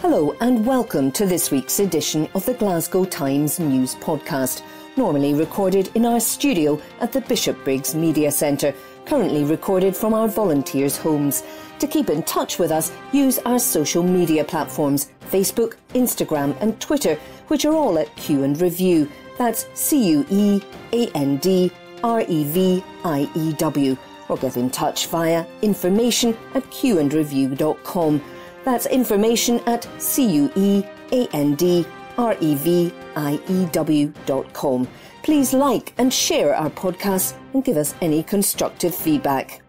Hello and welcome to this week's edition of the Glasgow Times News Podcast, normally recorded in our studio at the Bishopbriggs Media Centre, currently recorded from our volunteers' homes. To keep in touch with us, use our social media platforms, Facebook, Instagram and Twitter, which are all at Q and Review. That's CUEANDREVIEW. Or get in touch via information@qandreview.com. That's information@CUEANDREVIEW.com. Please like and share our podcasts and give us any constructive feedback.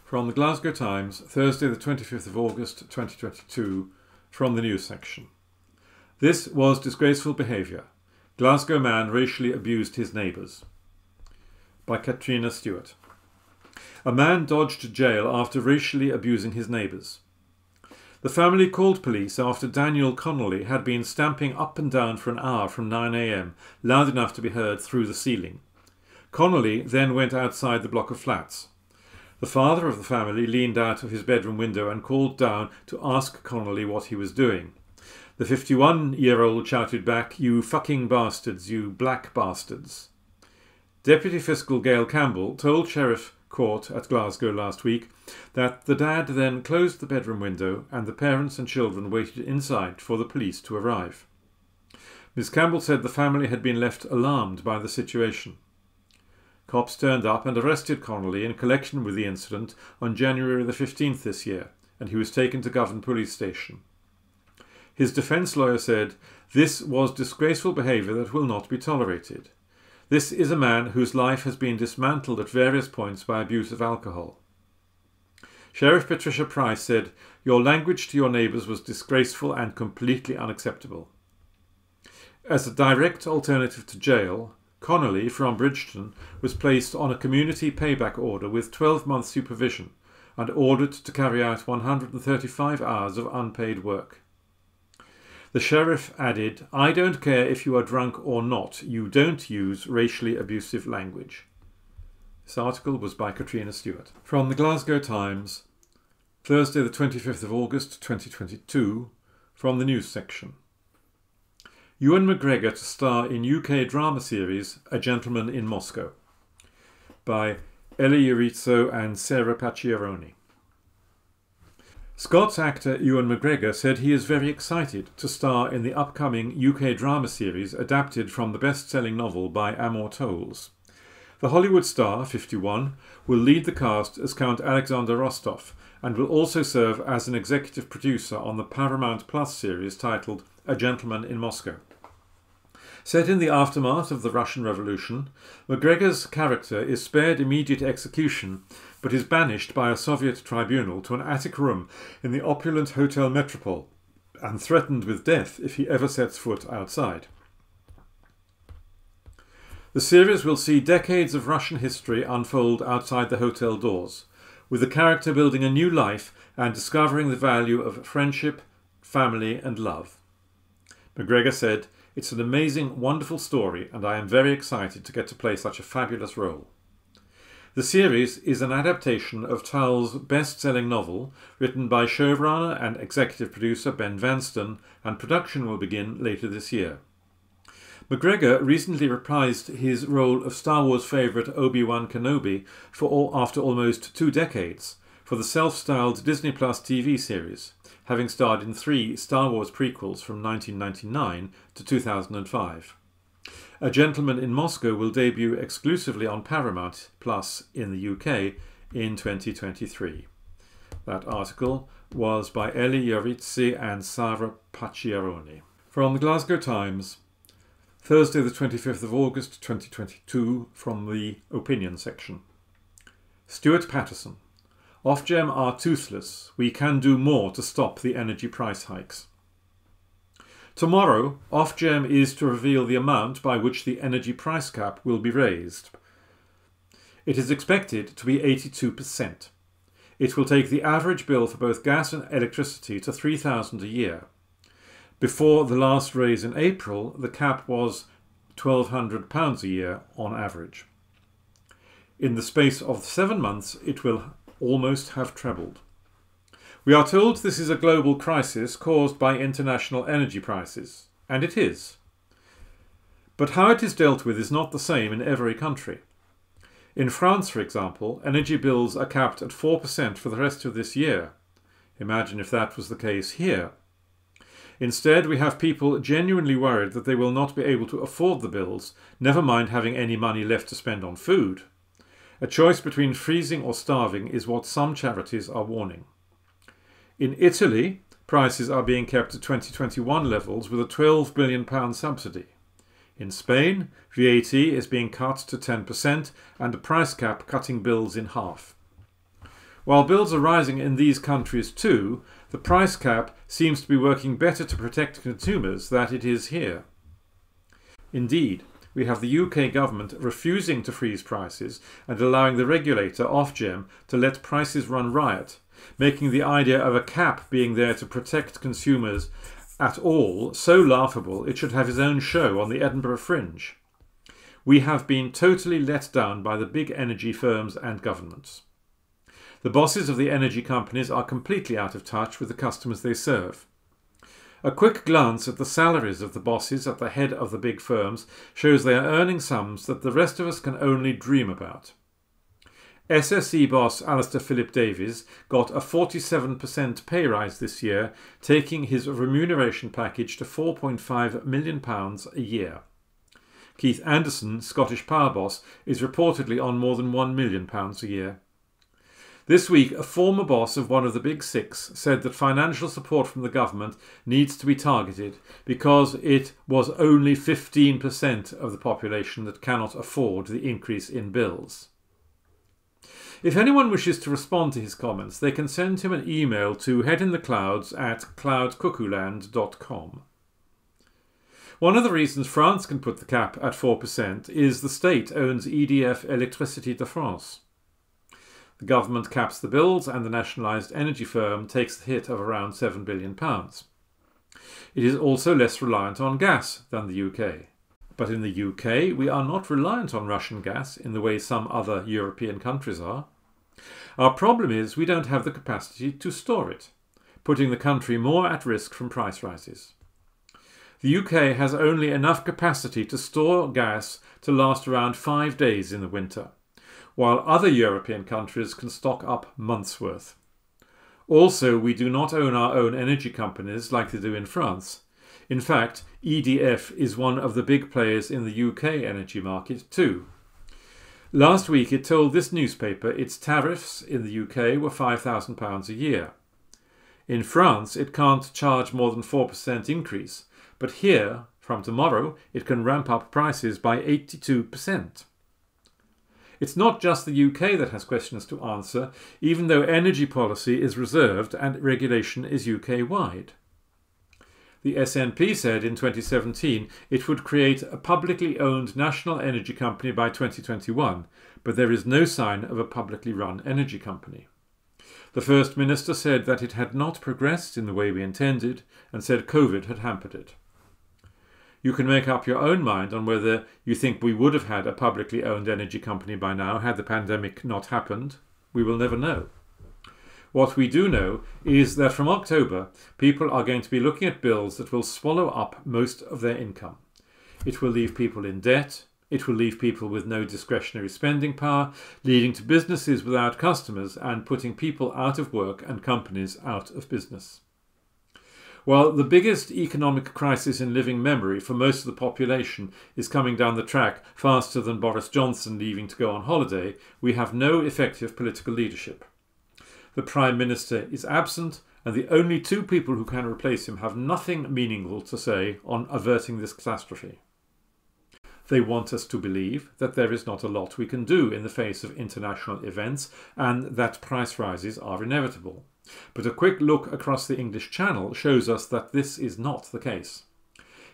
From the Glasgow Times, Thursday the 25th of August 2022, from the news section. This was disgraceful behaviour. Glasgow man racially abused his neighbours. By Katrina Stewart. A man dodged jail after racially abusing his neighbours. The family called police after Daniel Connolly had been stamping up and down for an hour from 9 a.m, loud enough to be heard through the ceiling. Connolly then went outside the block of flats. The father of the family leaned out of his bedroom window and called down to ask Connolly what he was doing. The 51-year-old shouted back, "You fucking bastards, you black bastards." Deputy Fiscal Gail Campbell told Sheriff Court at Glasgow last week that the dad then closed the bedroom window and the parents and children waited inside for the police to arrive. Ms Campbell said the family had been left alarmed by the situation. Cops turned up and arrested Connolly in connection with the incident on January the 15th this year, and he was taken to Govan Police Station. His defence lawyer said, "This was disgraceful behaviour that will not be tolerated. This is a man whose life has been dismantled at various points by abuse of alcohol." Sheriff Patricia Price said, "Your language to your neighbours was disgraceful and completely unacceptable." As a direct alternative to jail, Connolly from Bridgeton was placed on a community payback order with 12-month supervision and ordered to carry out 135 hours of unpaid work. The sheriff added, "I don't care if you are drunk or not, you don't use racially abusive language." This article was by Katrina Stewart. From the Glasgow Times, Thursday the 25th of August 2022, from the news section. Ewan McGregor to star in UK drama series A Gentleman in Moscow, by Ellie Urizzo and Sarah Pacchiaroni. Scots actor Ewan McGregor said he is very excited to star in the upcoming UK drama series adapted from the best-selling novel by Amor Towles. The Hollywood star, 51, will lead the cast as Count Alexander Rostov and will also serve as an executive producer on the Paramount Plus series titled A Gentleman in Moscow. Set in the aftermath of the Russian Revolution, McGregor's character is spared immediate execution but is banished by a Soviet tribunal to an attic room in the opulent Hotel Metropole and threatened with death if he ever sets foot outside. The series will see decades of Russian history unfold outside the hotel doors, with the character building a new life and discovering the value of friendship, family and love. McGregor said, "It's an amazing, wonderful story and I am very excited to get to play such a fabulous role." The series is an adaptation of Towles' best-selling novel, written by showrunner and executive producer Ben Vanston, and production will begin later this year. McGregor recently reprised his role of Star Wars favourite Obi-Wan Kenobi after almost 2 decades for the self-styled Disney Plus TV series, having starred in 3 Star Wars prequels from 1999 to 2005. A Gentleman in Moscow will debut exclusively on Paramount Plus in the UK in 2023. That article was by Ellie Urizzo and Sarah Pacchiaroni. From the Glasgow Times, Thursday the 25th of August 2022, from the opinion section. Stuart Patterson. Ofgem are toothless. We can do more to stop the energy price hikes. Tomorrow, Ofgem is to reveal the amount by which the energy price cap will be raised. It is expected to be 82%. It will take the average bill for both gas and electricity to £3,000 a year. Before the last raise in April, the cap was £1,200 a year on average. In the space of 7 months, it will almost have trebled. We are told this is a global crisis caused by international energy prices, and it is. But how it is dealt with is not the same in every country. In France, for example, energy bills are capped at 4% for the rest of this year. Imagine if that was the case here. Instead, we have people genuinely worried that they will not be able to afford the bills, never mind having any money left to spend on food. A choice between freezing or starving is what some charities are warning. In Italy, prices are being kept at 2021 levels with a £12 billion subsidy. In Spain, VAT is being cut to 10% and a price cap cutting bills in half. While bills are rising in these countries too, the price cap seems to be working better to protect consumers than it is here. Indeed, we have the UK government refusing to freeze prices and allowing the regulator, Ofgem, to let prices run riot, making the idea of a cap being there to protect consumers at all so laughable it should have its own show on the Edinburgh Fringe. We have been totally let down by the big energy firms and governments. The bosses of the energy companies are completely out of touch with the customers they serve. A quick glance at the salaries of the bosses at the head of the big firms shows they are earning sums that the rest of us can only dream about. SSE boss Alistair Philip Davies got a 47% pay rise this year, taking his remuneration package to £4.5 million a year. Keith Anderson, Scottish power boss, is reportedly on more than £1 million a year. This week, a former boss of one of the Big Six said that financial support from the government needs to be targeted because it was only 15% of the population that cannot afford the increase in bills. If anyone wishes to respond to his comments, they can send him an email to headintheclouds@cloudcuckooland.com. One of the reasons France can put the cap at 4% is the state owns EDF Électricité de France. The government caps the bills and the nationalised energy firm takes the hit of around £7 billion. It is also less reliant on gas than the UK. But in the UK, we are not reliant on Russian gas in the way some other European countries are. Our problem is we don't have the capacity to store it, putting the country more at risk from price rises. The UK has only enough capacity to store gas to last around 5 days in the winter, while other European countries can stock up months' worth. Also, we do not own our own energy companies like they do in France. In fact, EDF is one of the big players in the UK energy market too. Last week it told this newspaper its tariffs in the UK were £5,000 a year. In France it can't charge more than 4% increase, but here, from tomorrow, it can ramp up prices by 82%. It's not just the UK that has questions to answer, even though energy policy is reserved and regulation is UK-wide. The SNP said in 2017 it would create a publicly owned national energy company by 2021, but there is no sign of a publicly run energy company. The First Minister said that it had not progressed in the way we intended and said COVID had hampered it. You can make up your own mind on whether you think we would have had a publicly owned energy company by now had the pandemic not happened. We will never know. What we do know is that from October, people are going to be looking at bills that will swallow up most of their income. It will leave people in debt. It will leave people with no discretionary spending power, leading to businesses without customers and putting people out of work and companies out of business. While the biggest economic crisis in living memory for most of the population is coming down the track faster than Boris Johnson leaving to go on holiday, we have no effective political leadership. The Prime Minister is absent, and the only two people who can replace him have nothing meaningful to say on averting this catastrophe. They want us to believe that there is not a lot we can do in the face of international events and that price rises are inevitable. But a quick look across the English Channel shows us that this is not the case.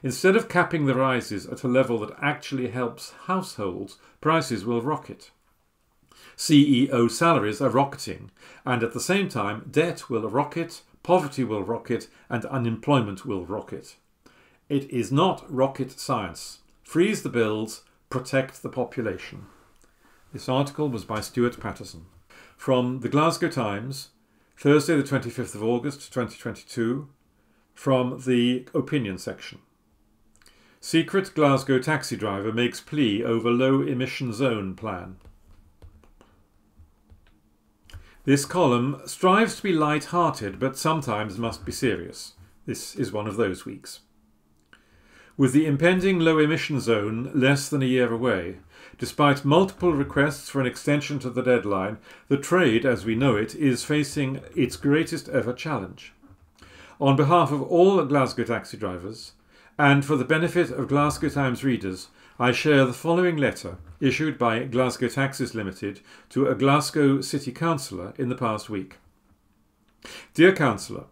Instead of capping the rises at a level that actually helps households, prices will rocket. CEO salaries are rocketing, and at the same time debt will rocket, poverty will rocket, and unemployment will rocket. It is not rocket science. Freeze the bills, protect the population. This article was by Stuart Patterson. From the Glasgow Times, Thursday the 25th of August 2022, from the opinion section. Secret Glasgow taxi driver makes plea over low emission zone plan. This column strives to be light-hearted but sometimes must be serious. This is one of those weeks. With the impending low emission zone less than a year away, despite multiple requests for an extension to the deadline, the trade as we know it is facing its greatest ever challenge. On behalf of all Glasgow taxi drivers, and for the benefit of Glasgow Times readers, I share the following letter issued by Glasgow Taxis Limited to a Glasgow City Councillor in the past week. Dear Councillor,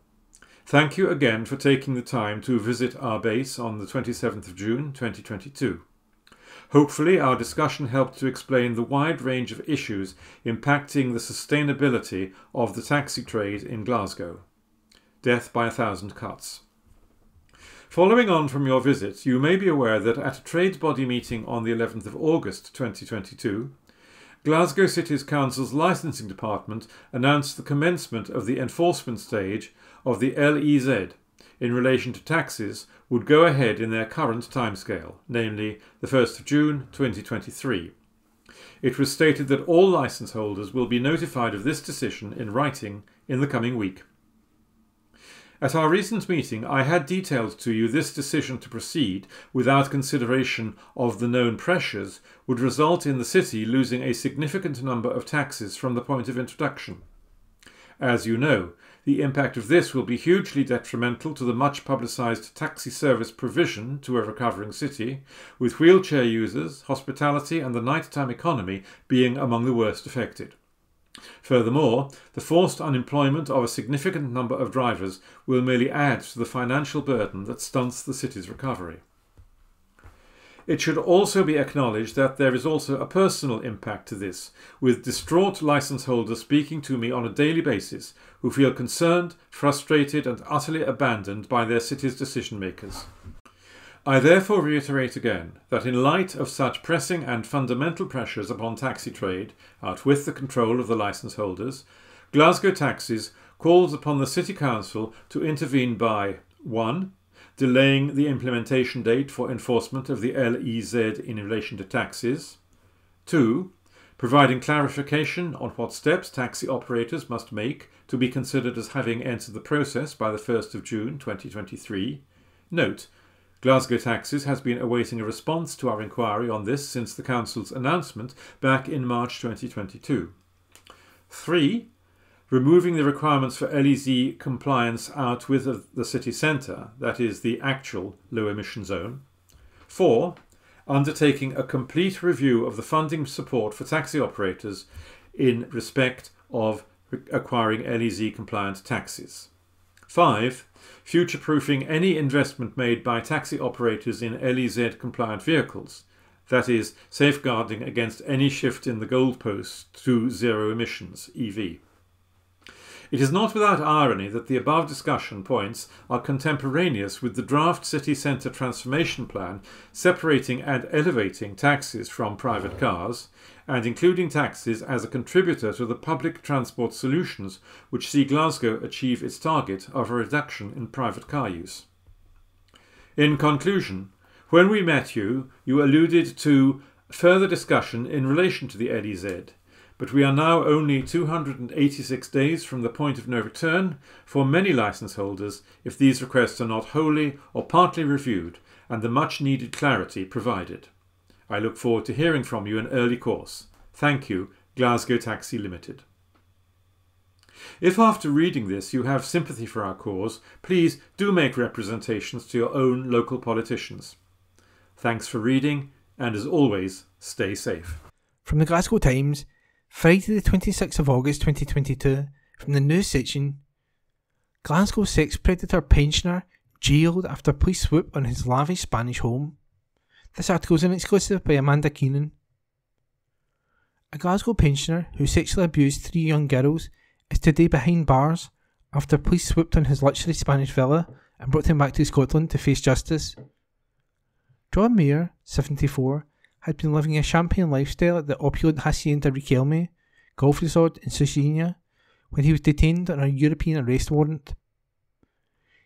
thank you again for taking the time to visit our base on the 27th of June 2022. Hopefully our discussion helped to explain the wide range of issues impacting the sustainability of the taxi trade in Glasgow. Death by 1,000 cuts. Following on from your visit, you may be aware that at a trades body meeting on the 11th of August 2022, Glasgow City Council's licensing department announced the commencement of the enforcement stage of the LEZ in relation to taxis would go ahead in their current timescale, namely the 1st of June 2023. It was stated that all licence holders will be notified of this decision in writing in the coming week. At our recent meeting, I had detailed to you this decision to proceed without consideration of the known pressures would result in the city losing a significant number of taxis from the point of introduction. As you know, the impact of this will be hugely detrimental to the much publicised taxi service provision to a recovering city, with wheelchair users, hospitality and the nighttime economy being among the worst affected. Furthermore, the forced unemployment of a significant number of drivers will merely add to the financial burden that stunts the city's recovery. It should also be acknowledged that there is also a personal impact to this, with distraught licence holders speaking to me on a daily basis who feel concerned, frustrated and utterly abandoned by their city's decision makers. I therefore reiterate again that in light of such pressing and fundamental pressures upon taxi trade, out with the control of the licence holders, Glasgow Taxis calls upon the City Council to intervene by 1. Delaying the implementation date for enforcement of the LEZ in relation to taxis. 2. Providing clarification on what steps taxi operators must make to be considered as having entered the process by the 1st of June 2023. Note, Glasgow Taxis has been awaiting a response to our inquiry on this since the Council's announcement back in March 2022. 3. Removing the requirements for LEZ compliance out with the city centre, that is the actual low emission zone. 4. Undertaking a complete review of the funding support for taxi operators in respect of acquiring LEZ compliant taxis. 5. Future-proofing any investment made by taxi operators in LEZ compliant vehicles, that is, safeguarding against any shift in the goalpost to zero emissions, EV. It is not without irony that the above discussion points are contemporaneous with the draft city centre transformation plan separating and elevating taxis from private cars and including taxis as a contributor to the public transport solutions which see Glasgow achieve its target of a reduction in private car use. In conclusion, when we met you, you alluded to further discussion in relation to the LEZ, but we are now only 286 days from the point of no return for many licence holders if these requests are not wholly or partly reviewed and the much needed clarity provided. I look forward to hearing from you in early course. Thank you, Glasgow Taxi Limited. If after reading this you have sympathy for our cause, please do make representations to your own local politicians. Thanks for reading, and as always, stay safe. From the Glasgow Times, Friday the 26th of August 2022, from the news section, Glasgow sex predator pensioner jailed after police swoop on his lavish Spanish home. This article is an exclusive by Amanda Keenan. A Glasgow pensioner who sexually abused 3 young girls is today behind bars after police swooped on his luxury Spanish villa and brought him back to Scotland to face justice. John Mayer, 74, had been living a champagne lifestyle at the opulent Hacienda Riquelme golf resort in Sardinia when he was detained on a European arrest warrant.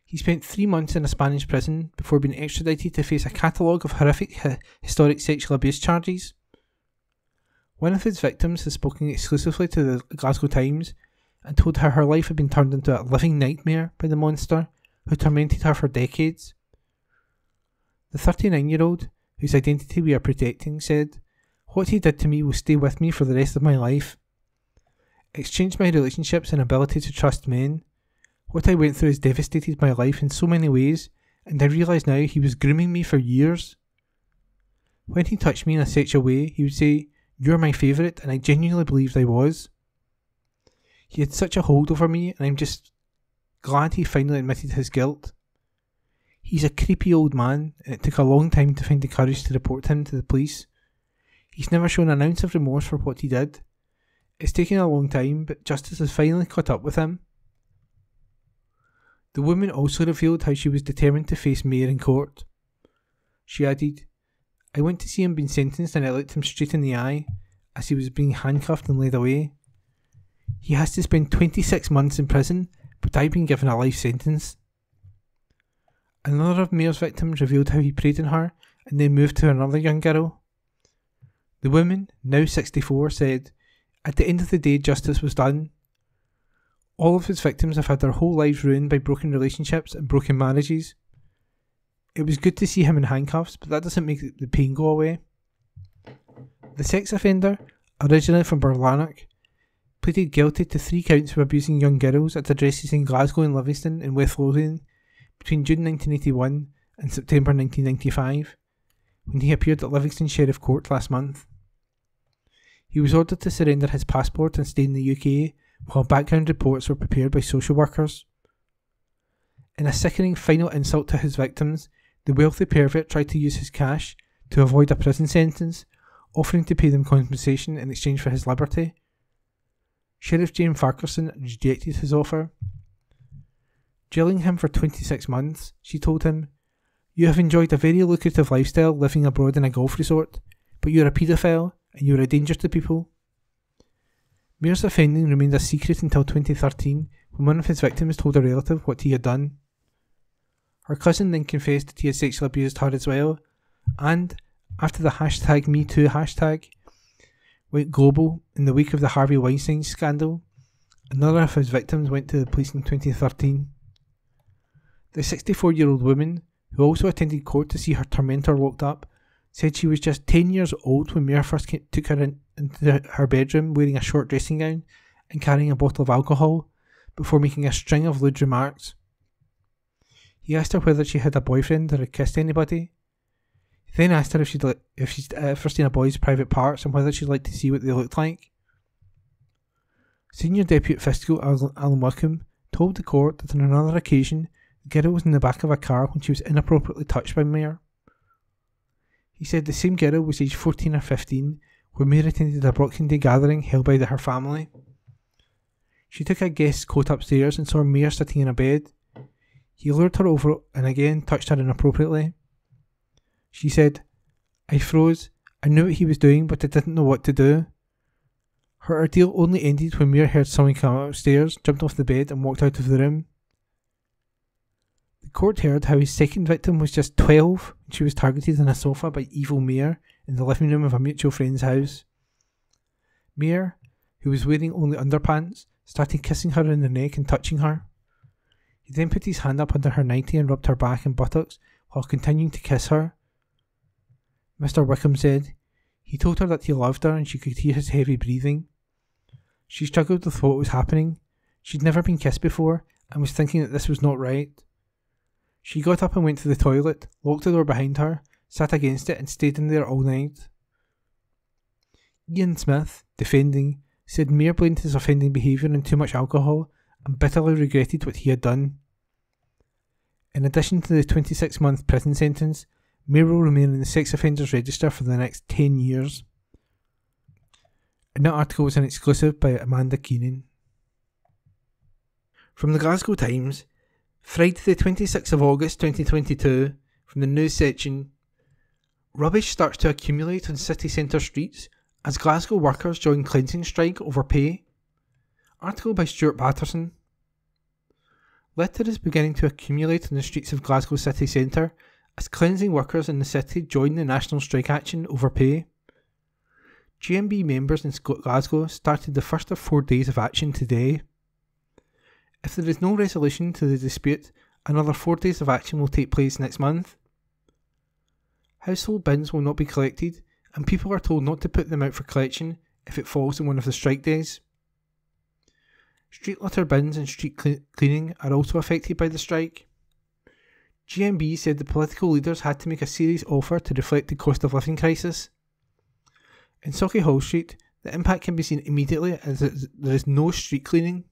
He spent 3 months in a Spanish prison before being extradited to face a catalogue of horrific historic sexual abuse charges. One of his victims has spoken exclusively to the Glasgow Times and told her life had been turned into a living nightmare by the monster who tormented her for decades. The 39-year-old, whose identity we are protecting, said, "What he did to me will stay with me for the rest of my life. It's changed my relationships and ability to trust men. What I went through has devastated my life in so many ways, and I realise now he was grooming me for years. When he touched me in a sexual way, he would say, 'You're my favourite,' and I genuinely believed I was. He had such a hold over me, and I'm just glad he finally admitted his guilt. He's a creepy old man, and it took a long time to find the courage to report him to the police. He's never shown an ounce of remorse for what he did. It's taken a long time, but justice has finally caught up with him." The woman also revealed how she was determined to face Mayer in court. She added, "I went to see him being sentenced and I looked him straight in the eye as he was being handcuffed and led away. He has to spend 26 months in prison, but I've been given a life sentence." Another of Mayer's victims revealed how he preyed on her and then moved to another young girl. The woman, now 64, said, "At the end of the day, justice was done. All of his victims have had their whole lives ruined by broken relationships and broken marriages. It was good to see him in handcuffs, but that doesn't make the pain go away." The sex offender, originally from Barlanark, pleaded guilty to 3 counts of abusing young girls at addresses in Glasgow and Livingston in West Lothian between June 1981 and September 1995, when he appeared at Livingston Sheriff Court last month. He was ordered to surrender his passport and stay in the UK while background reports were prepared by social workers. In a sickening final insult to his victims, the wealthy pervert tried to use his cash to avoid a prison sentence, offering to pay them compensation in exchange for his liberty. Sheriff James Farquharson rejected his offer. Jailing him for 26 months, she told him, "You have enjoyed a very lucrative lifestyle living abroad in a golf resort, but you're a paedophile and you're a danger to people." Mayer's offending remained a secret until 2013, when one of his victims told a relative what he had done. Her cousin then confessed that he had sexually abused her as well, and, after the #MeToo hashtag went global in the wake of the Harvey Weinstein scandal, another of his victims went to the police in 2013. The 64-year-old woman, who also attended court to see her tormentor locked up, said she was just 10 years old when Mayer first took her into her bedroom wearing a short dressing gown and carrying a bottle of alcohol, before making a string of lewd remarks. He asked her whether she had a boyfriend or had kissed anybody. He then asked her if she'd ever seen a boy's private parts and whether she'd like to see what they looked like. Senior Deputy Fiscal Alan Wickham told the court that on another occasion the girl was in the back of a car when she was inappropriately touched by Mayer. He said the same girl was aged 14 or 15 when Mayer attended a Boxing Day gathering held by her family. She took a guest's coat upstairs and saw Mayer sitting in a bed. He lured her over and again touched her inappropriately. She said, "I froze. I knew what he was doing, but I didn't know what to do." Her ordeal only ended when Mayer heard someone come upstairs, jumped off the bed and walked out of the room. The court heard how his second victim was just 12 when she was targeted on a sofa by evil Mayer in the living room of a mutual friend's house. Mayer, who was wearing only underpants, started kissing her in the neck and touching her. He then put his hand up under her nightie and rubbed her back and buttocks while continuing to kiss her. Mr. Wickham said he told her that he loved her and she could hear his heavy breathing. She struggled with what was happening. She'd never been kissed before and was thinking that this was not right. She got up and went to the toilet, locked the door behind her, sat against it and stayed in there all night. Ian Smith, defending, said Mayer blamed his offending behaviour on too much alcohol and bitterly regretted what he had done. In addition to the 26-month prison sentence, Mayer will remain in the sex offenders register for the next 10 years. And that article was an exclusive by Amanda Keenan. From the Glasgow Times, Friday the 26th of August 2022, from the news section, rubbish starts to accumulate on city centre streets as Glasgow workers join cleansing strike over pay. Article by Stuart Patterson. Litter is beginning to accumulate on the streets of Glasgow city centre as cleansing workers in the city join the national strike action over pay. GMB members in Glasgow started the first of 4 days of action today. If there is no resolution to the dispute, another 4 days of action will take place next month. Household bins will not be collected, and people are told not to put them out for collection if it falls on one of the strike days. Street litter bins and street cleaning are also affected by the strike. GMB said the political leaders had to make a serious offer to reflect the cost of living crisis. In Sauchiehall Street, the impact can be seen immediately as there is no street cleaning.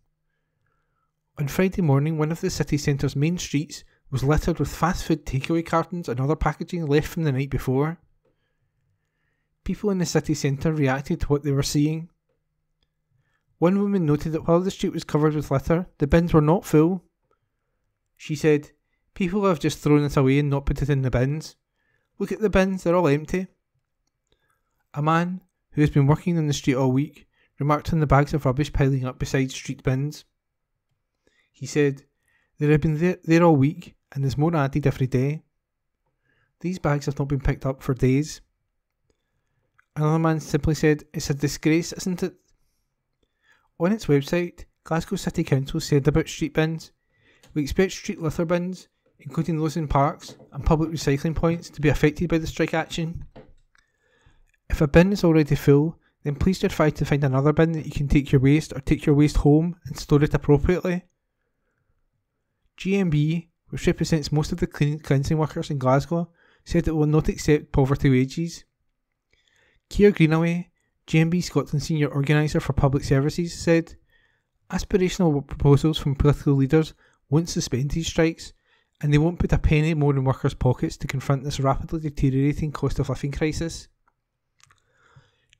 On Friday morning, one of the city centre's main streets was littered with fast food takeaway cartons and other packaging left from the night before. People in the city centre reacted to what they were seeing. One woman noted that while the street was covered with litter, the bins were not full. She said, "People have just thrown it away and not put it in the bins. Look at the bins, they're all empty." A man, who has been working on the street all week, remarked on the bags of rubbish piling up beside street bins. He said, "They have been there all week, and there's more added every day. These bags have not been picked up for days." Another man simply said, "It's a disgrace, isn't it?" On its website, Glasgow City Council said about street bins, "We expect street litter bins, including those in parks and public recycling points, to be affected by the strike action. If a bin is already full, then please try to find another bin that you can take your waste or take your waste home and store it appropriately." GMB, which represents most of the cleansing workers in Glasgow, said it will not accept poverty wages. Keir Greenaway, GMB Scotland Senior Organiser for Public Services, said, "Aspirational proposals from political leaders won't suspend these strikes, and they won't put a penny more in workers' pockets to confront this rapidly deteriorating cost of living crisis."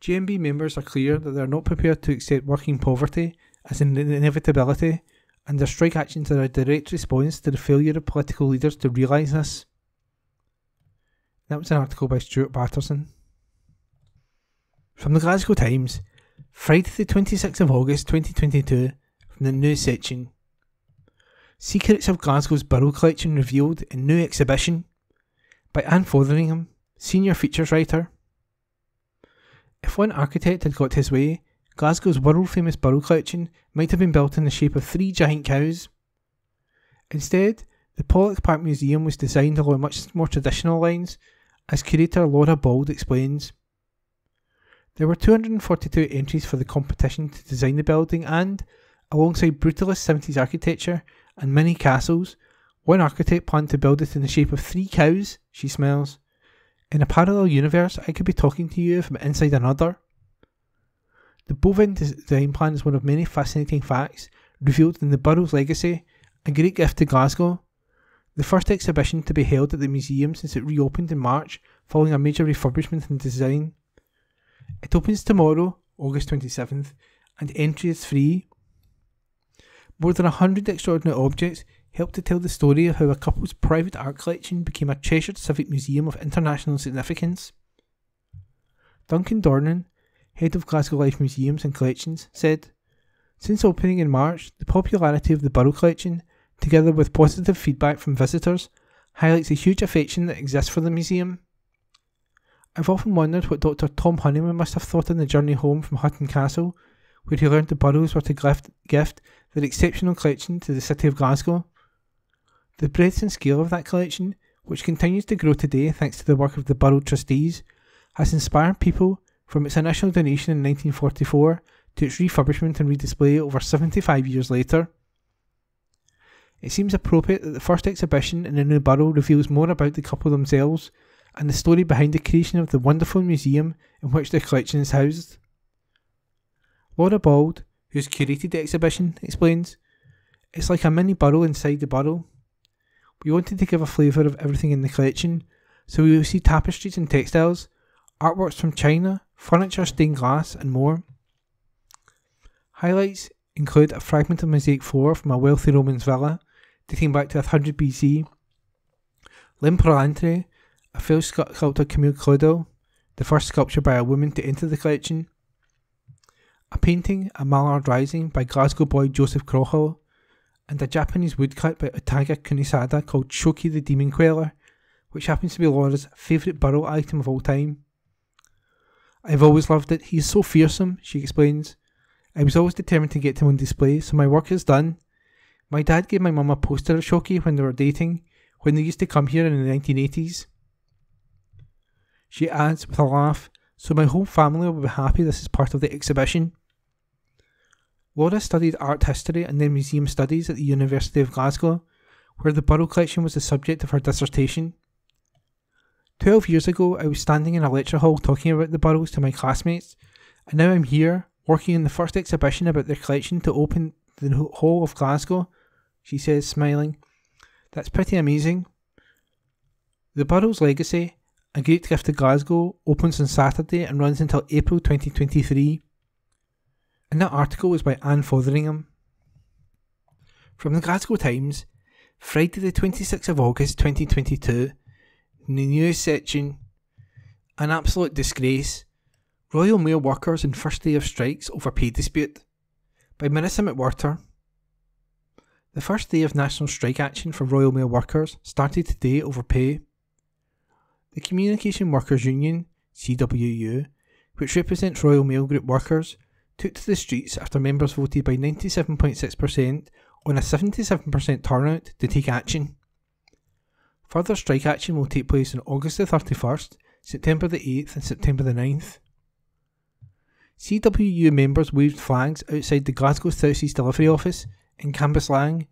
GMB members are clear that they are not prepared to accept working poverty as an inevitability, and their strike actions are a direct response to the failure of political leaders to realise this. That was an article by Stuart Patterson. From the Glasgow Times, Friday the 26th of August 2022, from the news section. Secrets of Glasgow's Borough Collection revealed in new exhibition, by Anne Fotheringham, senior features writer. If one architect had got his way, Glasgow's world-famous Borough Collection might have been built in the shape of 3 giant cows. Instead, the Pollock Park Museum was designed along much more traditional lines, as curator Laura Bald explains. There were 242 entries for the competition to design the building and, alongside brutalist 70s architecture and mini castles, one architect planned to build it in the shape of 3 cows, she smiles. In a parallel universe, I could be talking to you from inside another. The bovine design plan is one of many fascinating facts revealed in the borough's legacy, a great gift to Glasgow. The first exhibition to be held at the museum since it reopened in March following a major refurbishment and design. It opens tomorrow, August 27th, and entry is free. More than 100 extraordinary objects help to tell the story of how a couple's private art collection became a treasured civic museum of international significance. Duncan Dornan, head of Glasgow Life Museums and Collections, said, "Since opening in March, the popularity of the Borough Collection, together with positive feedback from visitors, highlights a huge affection that exists for the museum. I've often wondered what Dr. Tom Honeyman must have thought on the journey home from Hutton Castle, where he learned the boroughs were to gift their exceptional collection to the city of Glasgow. The breadth and scale of that collection, which continues to grow today thanks to the work of the borough trustees, has inspired people from its initial donation in 1944 to its refurbishment and redisplay over 75 years later. It seems appropriate that the first exhibition in the new borough reveals more about the couple themselves and the story behind the creation of the wonderful museum in which their collection is housed." Laura Bald, who's curated the exhibition, explains, "It's like a mini borough inside the borough. We wanted to give a flavour of everything in the collection, so we will see tapestries and textiles, artworks from China, furniture, stained glass, and more. Highlights include a fragment of mosaic floor from a wealthy Roman villa dating back to 100 BC, L'Imperante, a French sculptor Camille Claudel, the first sculpture by a woman to enter the collection, a painting, A Mallard Rising by Glasgow boy Joseph Crawhill, and a Japanese woodcut by Otaga Kunisada called Shoki the Demon Queller, which happens to be Laura's favourite burrow item of all time. I've always loved it. He's so fearsome, she explains. I was always determined to get him on display, so my work is done. My dad gave my mum a poster of Shoki when they were dating, when they used to come here in the 1980s. She adds with a laugh, so my whole family will be happy this is part of the exhibition. Laura studied art history and then museum studies at the University of Glasgow, where the burrow collection was the subject of her dissertation. 12 years ago, I was standing in a lecture hall talking about the burrows to my classmates, and now I'm here, working on the first exhibition about their collection to open the whole of Glasgow, she says, smiling. That's pretty amazing. The burrow's legacy, A Great Gift to Glasgow, opens on Saturday and runs until April 2023. And that article was by Anne Fotheringham. From the Glasgow Times, Friday the 26th of August 2022, in the news section, an absolute disgrace. Royal Mail workers in first day of strikes over pay dispute, by Marissa McWhirter. The first day of national strike action for Royal Mail workers started today over pay. The Communication Workers Union, CWU, which represents Royal Mail Group workers, took to the streets after members voted by 97.6% on a 77% turnout to take action. Further strike action will take place on August the 31st, September the 8th and September the 9th. CWU members waved flags outside the Glasgow South East Delivery Office in Cambuslang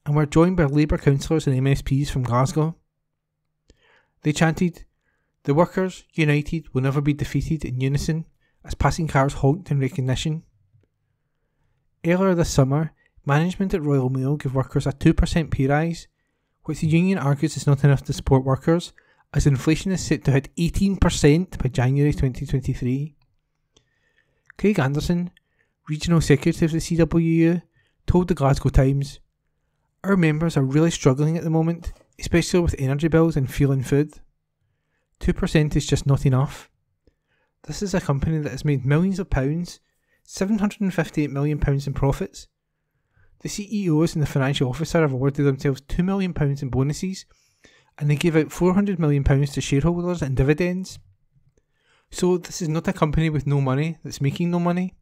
and were joined by Labour councillors and MSPs from Glasgow. They chanted, "The workers, united, will never be defeated," in unison as passing cars honked in recognition. Earlier this summer, management at Royal Mail gave workers a 2% pay rise, which the union argues is not enough to support workers, as inflation is set to hit 18% by January 2023. Craig Anderson, Regional Secretary of the CWU, told the Glasgow Times, "Our members are really struggling at the moment, especially with energy bills and fuel and food. 2% is just not enough. This is a company that has made millions of pounds, £758 million in profits. The CEOs and the financial officer have awarded themselves £2 million in bonuses, and they gave out £400 million to shareholders in dividends. So this is not a company with no money that's making no money.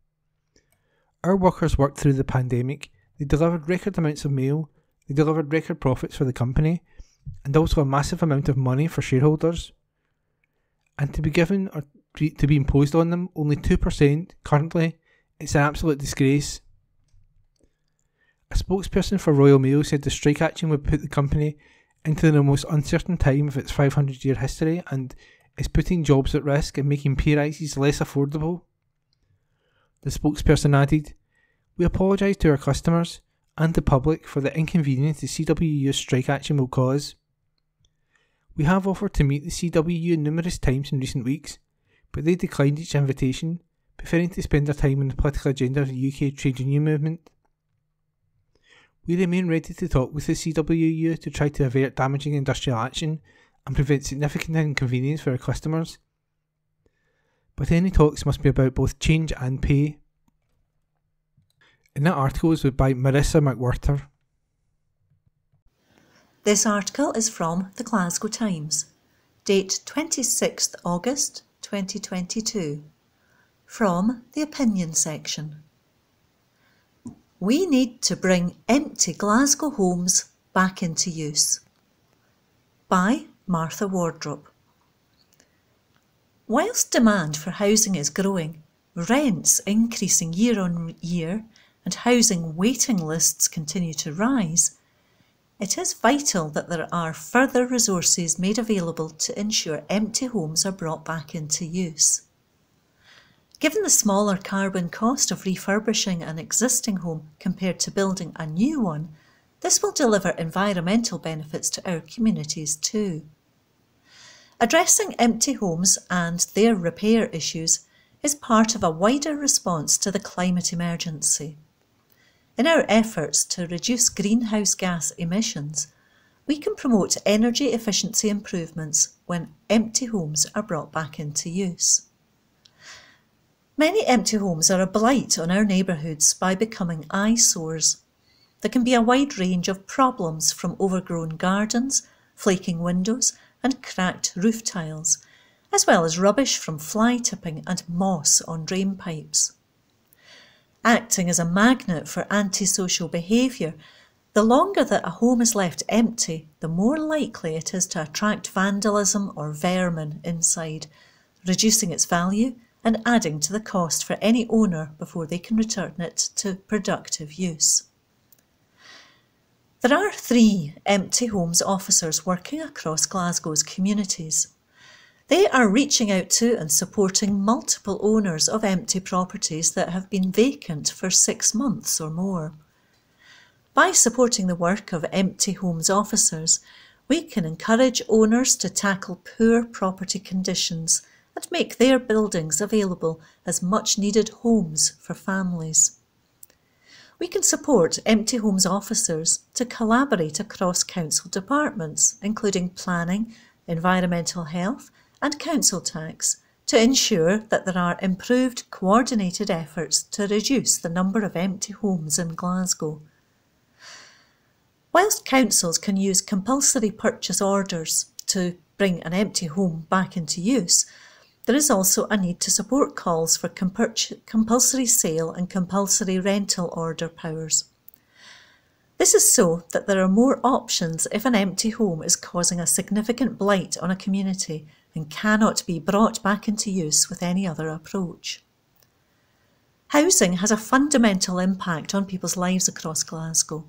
Our workers worked through the pandemic, they delivered record amounts of mail, they delivered record profits for the company, and also a massive amount of money for shareholders. And to be given or to be imposed on them only 2% currently, it's an absolute disgrace." A spokesperson for Royal Mail said the strike action would put the company into the most uncertain time of its 500-year history and is putting jobs at risk and making pay rises less affordable. The spokesperson added, "We apologise to our customers and the public for the inconvenience the CWU's strike action will cause. We have offered to meet the CWU numerous times in recent weeks, but they declined each invitation, preferring to spend their time on the political agenda of the UK trade union movement. We remain ready to talk with the CWU to try to avert damaging industrial action and prevent significant inconvenience for our customers. But any talks must be about both change and pay." And that article was by Marissa McWhirter. This article is from the Glasgow Times, date 26th August 2022, from the opinion section. "We need to bring empty Glasgow homes back into use," by Martha Wardrop. Whilst demand for housing is growing, rents increasing year on year, and housing waiting lists continue to rise, it is vital that there are further resources made available to ensure empty homes are brought back into use. Given the smaller carbon cost of refurbishing an existing home compared to building a new one, this will deliver environmental benefits to our communities too. Addressing empty homes and their repair issues is part of a wider response to the climate emergency. In our efforts to reduce greenhouse gas emissions, we can promote energy efficiency improvements when empty homes are brought back into use. Many empty homes are a blight on our neighbourhoods by becoming eyesores. There can be a wide range of problems, from overgrown gardens, flaking windows and cracked roof tiles, as well as rubbish from fly tipping and moss on drain pipes. Acting as a magnet for antisocial behaviour, the longer that a home is left empty, the more likely it is to attract vandalism or vermin inside, reducing its value and adding to the cost for any owner before they can return it to productive use. There are 3 empty homes officers working across Glasgow's communities. They are reaching out to and supporting multiple owners of empty properties that have been vacant for 6 months or more. By supporting the work of empty homes officers, we can encourage owners to tackle poor property conditions and make their buildings available as much-needed homes for families. We can support empty homes officers to collaborate across council departments, including planning, environmental health and council tax, to ensure that there are improved coordinated efforts to reduce the number of empty homes in Glasgow. Whilst councils can use compulsory purchase orders to bring an empty home back into use, there is also a need to support calls for compulsory sale and compulsory rental order powers. This is so that there are more options if an empty home is causing a significant blight on a community and cannot be brought back into use with any other approach. Housing has a fundamental impact on people's lives across Glasgow.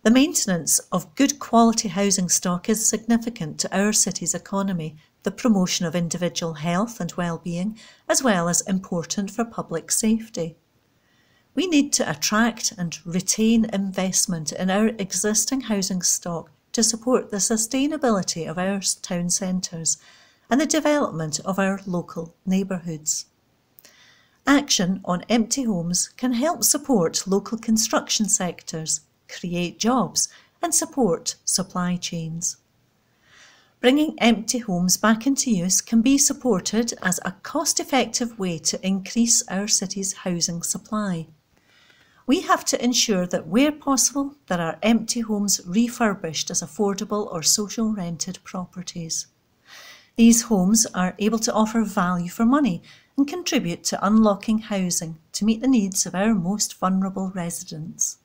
The maintenance of good quality housing stock is significant to our city's economy, the promotion of individual health and well-being, as well as important for public safety. We need to attract and retain investment in our existing housing stock to support the sustainability of our town centres and the development of our local neighbourhoods. Action on empty homes can help support local construction sectors, create jobs and support supply chains. Bringing empty homes back into use can be supported as a cost-effective way to increase our city's housing supply. We have to ensure that where possible there are empty homes refurbished as affordable or social rented properties. These homes are able to offer value for money and contribute to unlocking housing to meet the needs of our most vulnerable residents.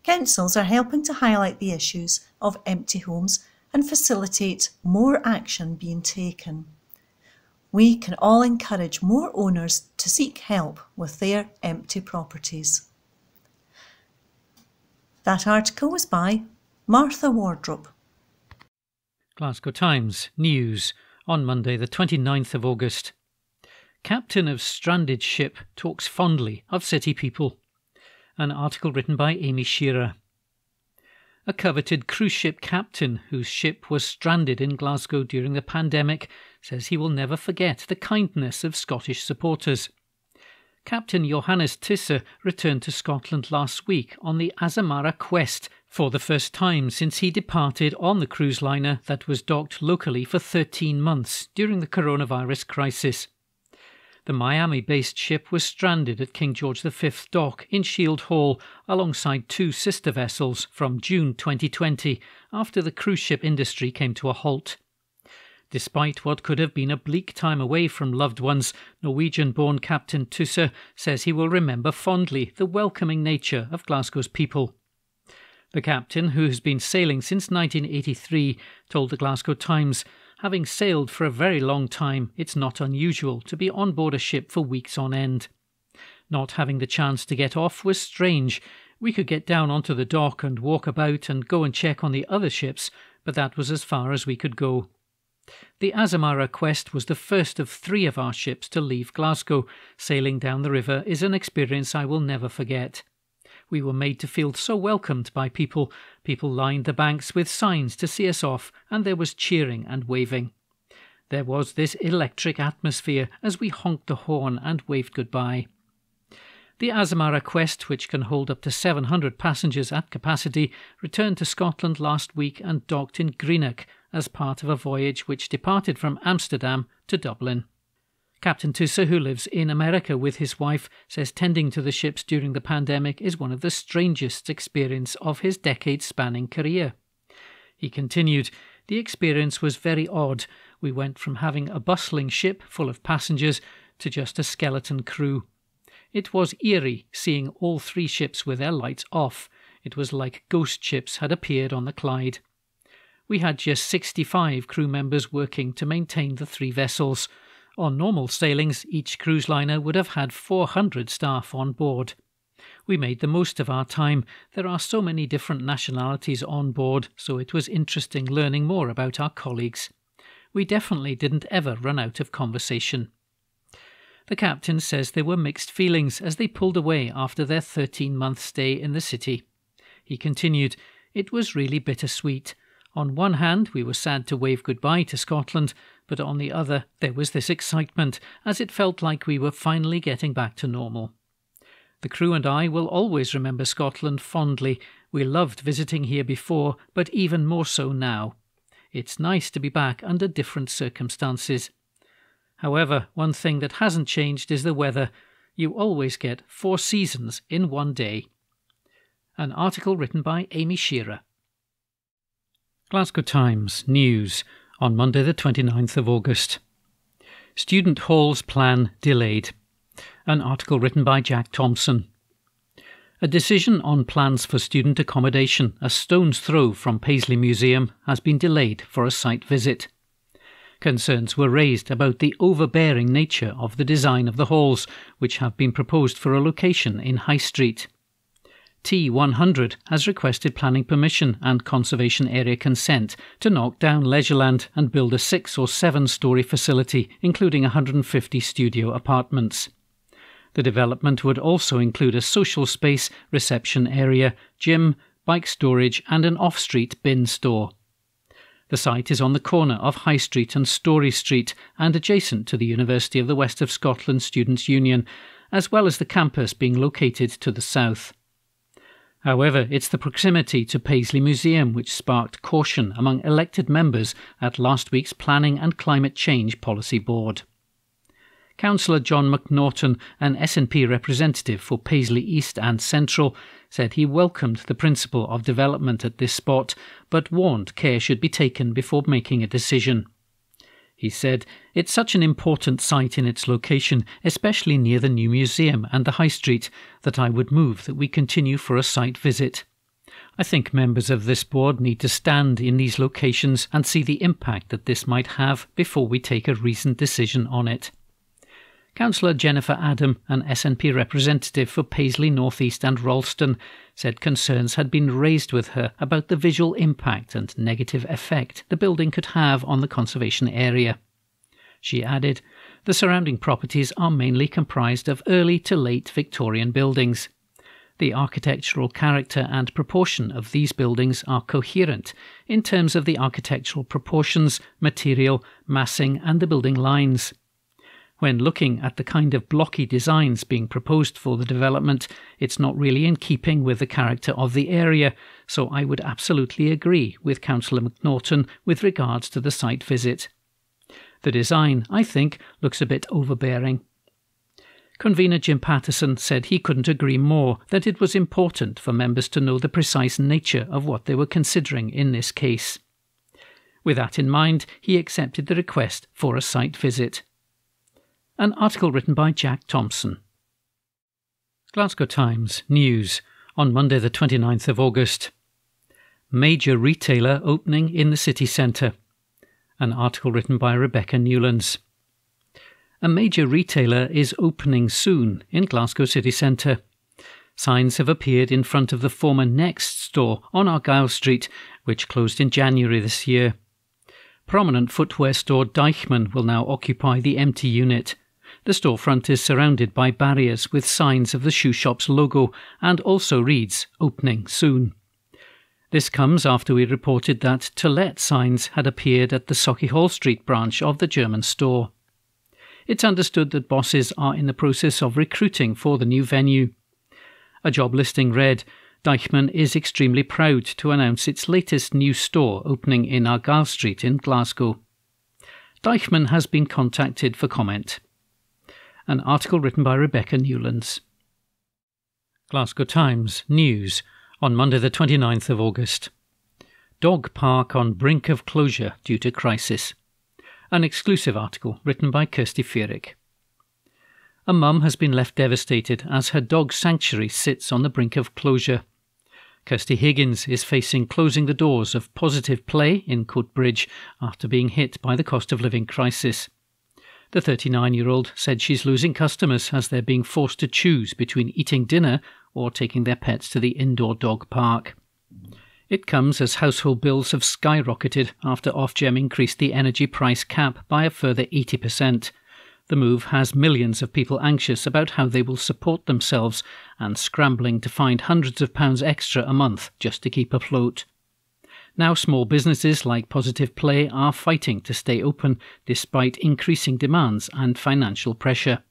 Councils are helping to highlight the issues of empty homes and facilitate more action being taken. We can all encourage more owners to seek help with their empty properties. That article was by Martha Wardrop. Glasgow Times News on Monday the 29th of August. Captain of stranded ship talks fondly of city people. An article written by Amy Shearer. A coveted cruise ship captain whose ship was stranded in Glasgow during the pandemic says he will never forget the kindness of Scottish supporters. Captain Johannes Tisse returned to Scotland last week on the Azamara Quest for the first time since he departed on the cruise liner that was docked locally for 13 months during the coronavirus crisis. The Miami-based ship was stranded at King George V dock in Shield Hall alongside 2 sister vessels from June 2020 after the cruise ship industry came to a halt. Despite what could have been a bleak time away from loved ones, Norwegian-born Captain Tusse says he will remember fondly the welcoming nature of Glasgow's people. The captain, who has been sailing since 1983, told the Glasgow Times, "Having sailed for a very long time, it's not unusual to be on board a ship for weeks on end. Not having the chance to get off was strange. We could get down onto the dock and walk about and go and check on the other ships, but that was as far as we could go." The Azamara Quest was the first of 3 of our ships to leave Glasgow. Sailing down the river is an experience I will never forget. We were made to feel so welcomed by people. People lined the banks with signs to see us off, and there was cheering and waving. There was this electric atmosphere as we honked the horn and waved goodbye. The Azamara Quest, which can hold up to 700 passengers at capacity, returned to Scotland last week and docked in Greenock as part of a voyage which departed from Amsterdam to Dublin. Captain Tusa, who lives in America with his wife, says tending to the ships during the pandemic is one of the strangest experiences of his decade-spanning career. He continued, "The experience was very odd. We went from having a bustling ship full of passengers to just a skeleton crew. It was eerie seeing all 3 ships with their lights off. It was like ghost ships had appeared on the Clyde. We had just 65 crew members working to maintain the 3 vessels. On normal sailings, each cruise liner would have had 400 staff on board. We made the most of our time. There are so many different nationalities on board, so it was interesting learning more about our colleagues. We definitely didn't ever run out of conversation." The captain says there were mixed feelings as they pulled away after their 13-month stay in the city. He continued, "It was really bittersweet. On one hand, we were sad to wave goodbye to Scotland, but on the other, there was this excitement, as it felt like we were finally getting back to normal. The crew and I will always remember Scotland fondly. We loved visiting here before, but even more so now. It's nice to be back under different circumstances. However, one thing that hasn't changed is the weather. You always get 4 seasons in one day." An article written by Amy Shearer. Glasgow Times News on Monday the 29th of August. Student Hall's plan delayed. An article written by Jack Thompson. A decision on plans for student accommodation a stone's throw from Paisley Museum has been delayed for a site visit. Concerns were raised about the overbearing nature of the design of the halls, which have been proposed for a location in High Street. T100 has requested planning permission and conservation area consent to knock down Leisureland and build a 6 or 7-storey facility, including 150 studio apartments. The development would also include a social space, reception area, gym, bike storage and an off-street bin store. The site is on the corner of High Street and Storey Street and adjacent to the University of the West of Scotland Students' Union, as well as the campus being located to the south. However, it's the proximity to Paisley Museum which sparked caution among elected members at last week's Planning and Climate Change Policy Board. Councillor John McNaughton, an SNP representative for Paisley East and Central, said he welcomed the principle of development at this spot, but warned care should be taken before making a decision. He said, "It's such an important site in its location, especially near the new museum and the High Street, that I would move that we continue for a site visit. I think members of this board need to stand in these locations and see the impact that this might have before we take a reasoned decision on it." Councillor Jennifer Adam, an SNP representative for Paisley North East and Ralston, said concerns had been raised with her about the visual impact and negative effect the building could have on the conservation area. She added, "The surrounding properties are mainly comprised of early to late Victorian buildings. The architectural character and proportion of these buildings are coherent in terms of the architectural proportions, material, massing and the building lines. When looking at the kind of blocky designs being proposed for the development, it's not really in keeping with the character of the area, so I would absolutely agree with Councillor McNaughton with regards to the site visit. The design, I think, looks a bit overbearing." Convener Jim Patterson said he couldn't agree more, that it was important for members to know the precise nature of what they were considering in this case. With that in mind, he accepted the request for a site visit. An article written by Jack Thompson. Glasgow Times News on Monday the 29th of August. Major retailer opening in the city centre. An article written by Rebecca Newlands. A major retailer is opening soon in Glasgow city centre. Signs have appeared in front of the former Next store on Argyle Street, which closed in January this year. Prominent footwear store Deichmann will now occupy the empty unit. The storefront is surrounded by barriers with signs of the shoe shop's logo and also reads, "Opening soon." This comes after we reported that "To Let" signs had appeared at the Sauchiehall Street branch of the German store. It's understood that bosses are in the process of recruiting for the new venue. A job listing read, "Deichmann is extremely proud to announce its latest new store opening in Argyle Street in Glasgow." Deichmann has been contacted for comment. An article written by Rebecca Newlands. Glasgow Times News on Monday the 29th of August. Dog park on brink of closure due to crisis. An exclusive article written by Kirsty Fearick. A mum has been left devastated as her dog sanctuary sits on the brink of closure. Kirsty Higgins is facing closing the doors of Positive Play in Coatbridge after being hit by the cost of living crisis. The 39-year-old said she's losing customers as they're being forced to choose between eating dinner or taking their pets to the indoor dog park. It comes as household bills have skyrocketed after Ofgem increased the energy price cap by a further 80%. The move has millions of people anxious about how they will support themselves and scrambling to find hundreds of pounds extra a month just to keep afloat. Now small businesses like Positive Play are fighting to stay open despite increasing demands and financial pressure.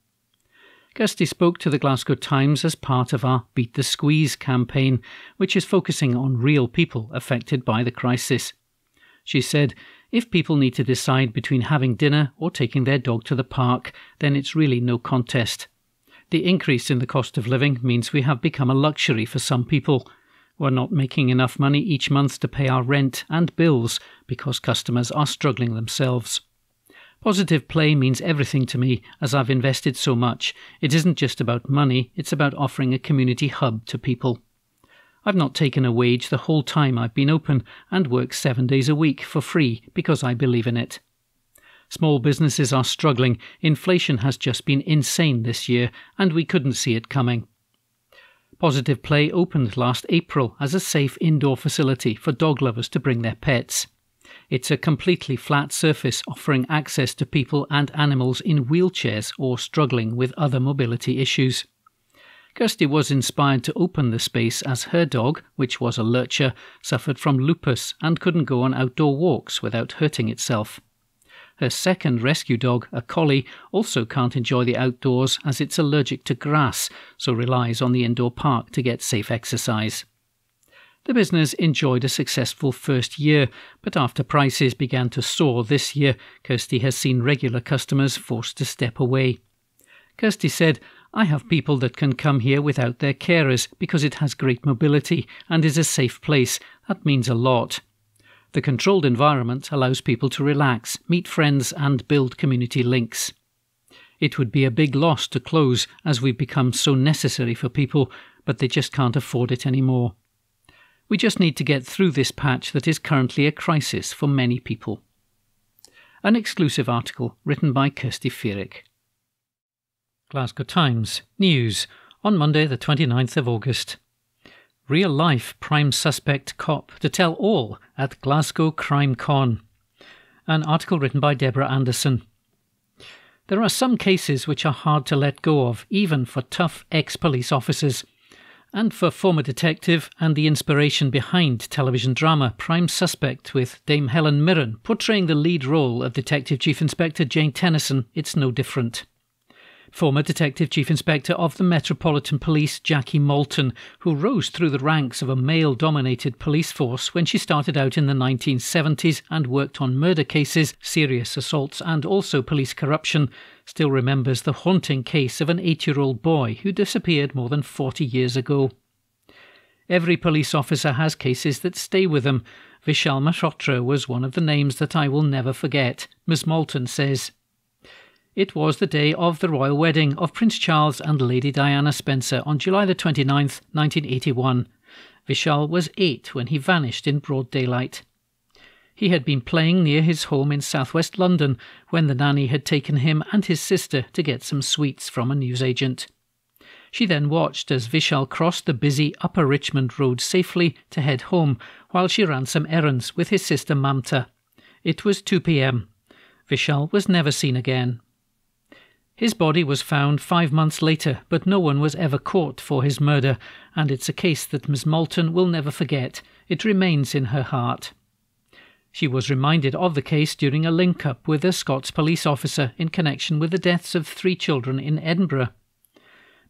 Kirsty spoke to the Glasgow Times as part of our Beat the Squeeze campaign, which is focusing on real people affected by the crisis. She said, if people need to decide between having dinner or taking their dog to the park, then it's really no contest. The increase in the cost of living means we have become a luxury for some people. We're not making enough money each month to pay our rent and bills because customers are struggling themselves. Positive Play means everything to me as I've invested so much. It isn't just about money, it's about offering a community hub to people. I've not taken a wage the whole time I've been open and work 7 days a week for free because I believe in it. Small businesses are struggling. Inflation has just been insane this year and we couldn't see it coming. Positive Play opened last April as a safe indoor facility for dog lovers to bring their pets. It's a completely flat surface offering access to people and animals in wheelchairs or struggling with other mobility issues. Kirsty was inspired to open the space as her dog, which was a lurcher, suffered from lupus and couldn't go on outdoor walks without hurting itself. Her second rescue dog, a collie, also can't enjoy the outdoors as it's allergic to grass, so relies on the indoor park to get safe exercise. The business enjoyed a successful first year, but after prices began to soar this year, Kirsty has seen regular customers forced to step away. Kirsty said, I have people that can come here without their carers because it has great mobility and is a safe place. That means a lot. The controlled environment allows people to relax, meet friends and build community links. It would be a big loss to close as we've become so necessary for people, but they just can't afford it anymore. We just need to get through this patch that is currently a crisis for many people. An exclusive article written by Kirsty Fearick. Glasgow Times News on Monday the 29th of August. Real-life prime suspect cop to tell all at Glasgow Crime Con. An article written by Deborah Anderson. There are some cases which are hard to let go of, even for tough ex-police officers. And for former detective and the inspiration behind television drama Prime Suspect with Dame Helen Mirren portraying the lead role of Detective Chief Inspector Jane Tennyson, it's no different. Former Detective Chief Inspector of the Metropolitan Police Jackie Moulton, who rose through the ranks of a male-dominated police force when she started out in the 1970s and worked on murder cases, serious assaults and also police corruption, still remembers the haunting case of an 8-year-old boy who disappeared more than 40 years ago. Every police officer has cases that stay with them. Vishal Malhotra was one of the names that I will never forget, Ms Moulton says. It was the day of the royal wedding of Prince Charles and Lady Diana Spencer on July the 29th, 1981. Vishal was 8 when he vanished in broad daylight. He had been playing near his home in southwest London when the nanny had taken him and his sister to get some sweets from a newsagent. She then watched as Vishal crossed the busy Upper Richmond Road safely to head home while she ran some errands with his sister Mamta. It was 2 p.m. Vishal was never seen again. His body was found 5 months later, but no one was ever caught for his murder, and it's a case that Miss Moulton will never forget. It remains in her heart. She was reminded of the case during a link-up with a Scots police officer in connection with the deaths of 3 children in Edinburgh.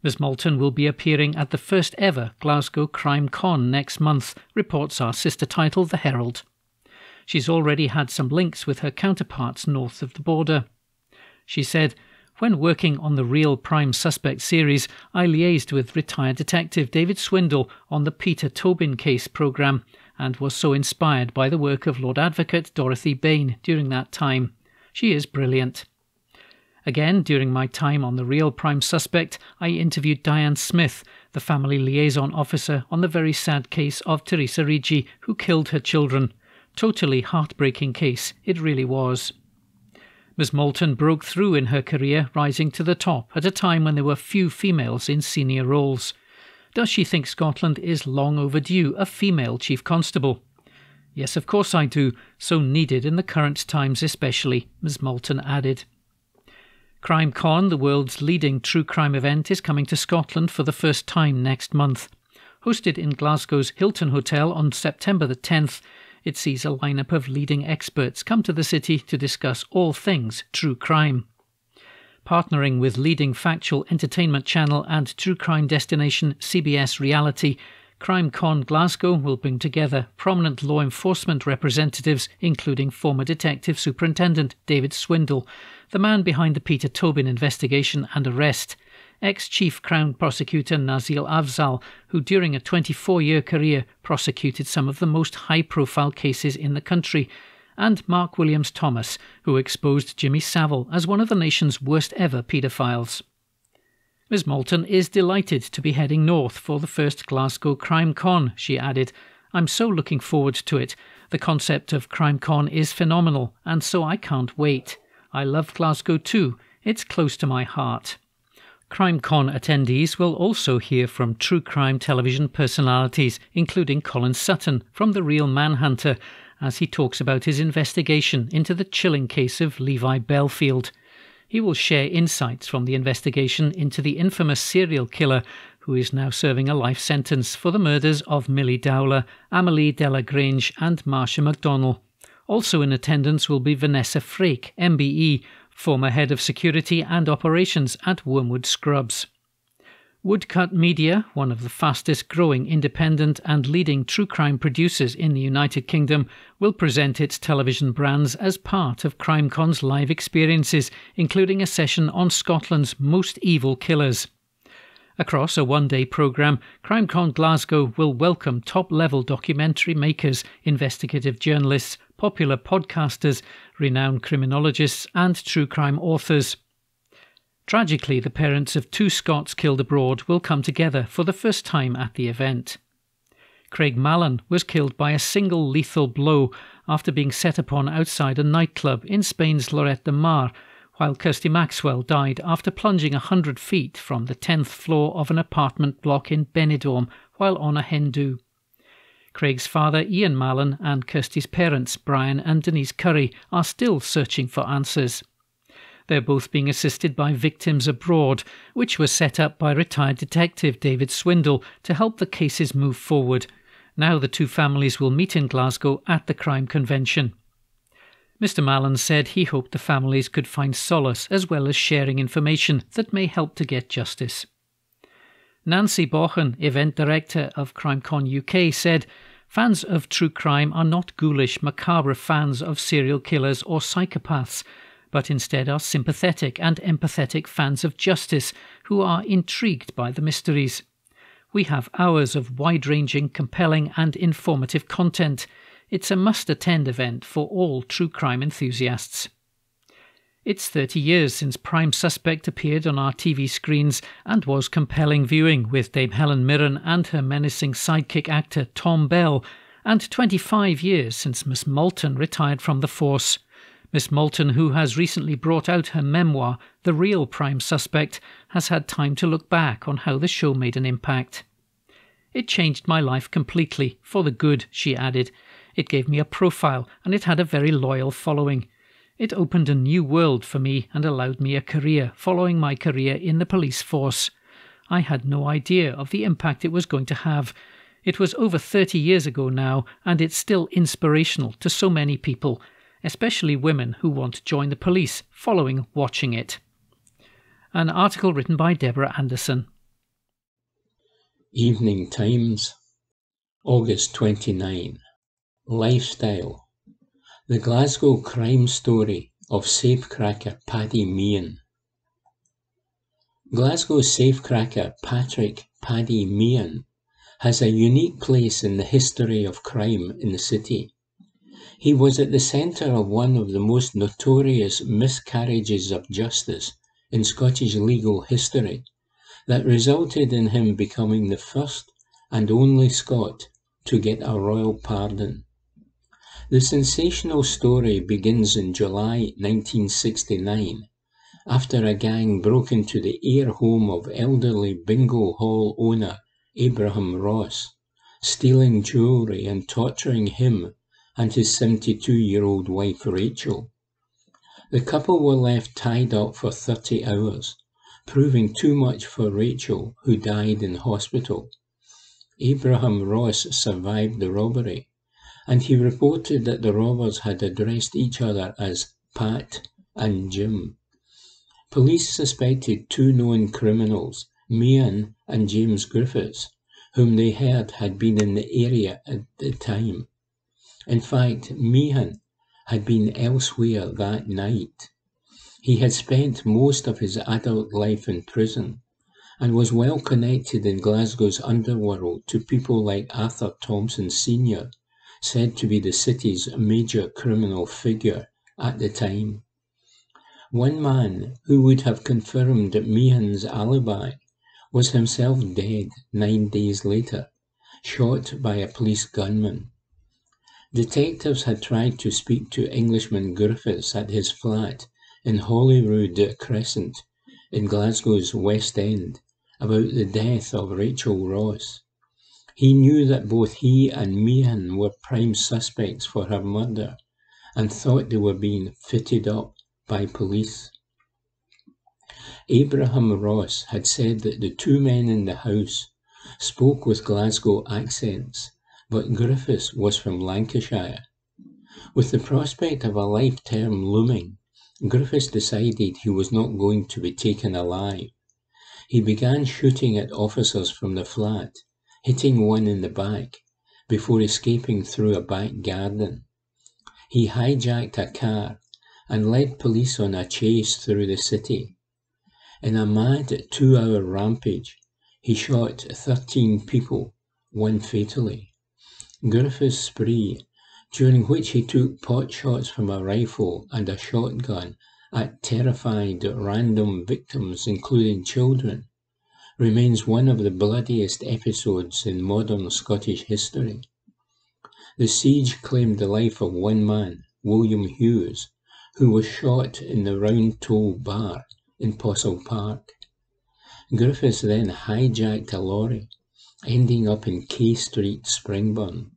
Miss Moulton will be appearing at the first ever Glasgow Crime Con next month, reports our sister title, The Herald. She's already had some links with her counterparts north of the border. She said, When working on the Real Prime Suspect series, I liaised with retired detective David Swindle on the Peter Tobin case programme and was so inspired by the work of Lord Advocate Dorothy Bain during that time. She is brilliant. Again, during my time on the Real Prime Suspect, I interviewed Diane Smith, the family liaison officer on the very sad case of Teresa Ricci, who killed her children. Totally heartbreaking case, it really was. Ms Moulton broke through in her career, rising to the top at a time when there were few females in senior roles. Does she think Scotland is long overdue a female chief constable? Yes, of course I do, so needed in the current times especially, Ms Moulton added. CrimeCon, the world's leading true crime event, is coming to Scotland for the first time next month. Hosted in Glasgow's Hilton Hotel on September the 10th, it sees a lineup of leading experts come to the city to discuss all things true crime. Partnering with leading factual entertainment channel and true crime destination CBS Reality, CrimeCon Glasgow will bring together prominent law enforcement representatives, including former Detective Superintendent David Swindle, the man behind the Peter Tobin investigation and arrest, ex-Chief Crown Prosecutor Nazil Afzal, who during a 24-year career prosecuted some of the most high-profile cases in the country, and Mark Williams-Thomas, who exposed Jimmy Savile as one of the nation's worst-ever paedophiles. Ms Moulton is delighted to be heading north for the first Glasgow CrimeCon, she added. I'm so looking forward to it. The concept of CrimeCon is phenomenal, and so I can't wait. I love Glasgow too. It's close to my heart. CrimeCon attendees will also hear from true crime television personalities, including Colin Sutton from The Real Manhunter, as he talks about his investigation into the chilling case of Levi Belfield. He will share insights from the investigation into the infamous serial killer who is now serving a life sentence for the murders of Millie Dowler, Amelie Delagrange and Marcia MacDonnell. Also in attendance will be Vanessa Frake, MBE, former head of security and operations at Wormwood Scrubs. Woodcut Media, one of the fastest growing independent and leading true crime producers in the United Kingdom, will present its television brands as part of CrimeCon's live experiences, including a session on Scotland's most evil killers. Across a one-day programme, CrimeCon Glasgow will welcome top-level documentary makers, investigative journalists, popular podcasters, renowned criminologists and true crime authors. Tragically, the parents of 2 Scots killed abroad will come together for the first time at the event. Craig Mallon was killed by a single lethal blow after being set upon outside a nightclub in Spain's Lloret de Mar, while Kirsty Maxwell died after plunging 100 feet from the 10th floor of an apartment block in Benidorm while on a hen do. Craig's father Ian Mallon and Kirsty's parents Brian and Denise Curry are still searching for answers. They're both being assisted by Victims Abroad, which was set up by retired detective David Swindle to help the cases move forward. Now the 2 families will meet in Glasgow at the crime convention. Mr Mallon said he hoped the families could find solace as well as sharing information that may help to get justice. Nancy Bohan, event director of CrimeCon UK, said, "Fans of true crime are not ghoulish, macabre fans of serial killers or psychopaths, but instead are sympathetic and empathetic fans of justice who are intrigued by the mysteries. We have hours of wide-ranging, compelling and informative content. It's a must-attend event for all true crime enthusiasts." It's 30 years since Prime Suspect appeared on our TV screens and was compelling viewing with Dame Helen Mirren and her menacing sidekick actor Tom Bell, and 25 years since Miss Moulton retired from the force. Miss Moulton, who has recently brought out her memoir, The Real Prime Suspect, has had time to look back on how the show made an impact. "It changed my life completely, for the good," she added. "It gave me a profile and it had a very loyal following. It opened a new world for me and allowed me a career following my career in the police force. I had no idea of the impact it was going to have. It was over 30 years ago now, and it's still inspirational to so many people, especially women who want to join the police following watching it." An article written by Deborah Anderson. Evening Times, August 29. Lifestyle. The Glasgow crime story of safecracker Paddy Meehan. Glasgow safecracker Patrick "Paddy" Meehan has a unique place in the history of crime in the city. He was at the centre of one of the most notorious miscarriages of justice in Scottish legal history that resulted in him becoming the first and only Scot to get a royal pardon. The sensational story begins in July 1969, after a gang broke into the Ayr home of elderly bingo hall owner Abraham Ross, stealing jewellery and torturing him and his 72-year-old wife Rachel. The couple were left tied up for 30 hours, proving too much for Rachel, who died in hospital. Abraham Ross survived the robbery, and he reported that the robbers had addressed each other as Pat and Jim. Police suspected two known criminals, Meehan and James Griffiths, whom they heard had been in the area at the time. In fact, Meehan had been elsewhere that night. He had spent most of his adult life in prison and was well connected in Glasgow's underworld to people like Arthur Thompson Sr., said to be the city's major criminal figure at the time. One man who would have confirmed Meehan's alibi was himself dead 9 days later, shot by a police gunman. Detectives had tried to speak to Englishman Griffiths at his flat in Holyrood Crescent in Glasgow's West End about the death of Rachel Ross. He knew that both he and Meehan were prime suspects for her murder and thought they were being fitted up by police. Abraham Ross had said that the two men in the house spoke with Glasgow accents, but Griffiths was from Lancashire. With the prospect of a life term looming, Griffiths decided he was not going to be taken alive. He began shooting at officers from the flat, hitting one in the back, before escaping through a back garden. He hijacked a car and led police on a chase through the city. In a mad 2-hour rampage, he shot 13 people, one fatally. Griffith's spree, during which he took pot shots from a rifle and a shotgun at terrified random victims, including children, remains one of the bloodiest episodes in modern Scottish history. The siege claimed the life of one man, William Hughes, who was shot in the Round Toe bar in Possil Park. Griffiths then hijacked a lorry, ending up in K Street, Springburn.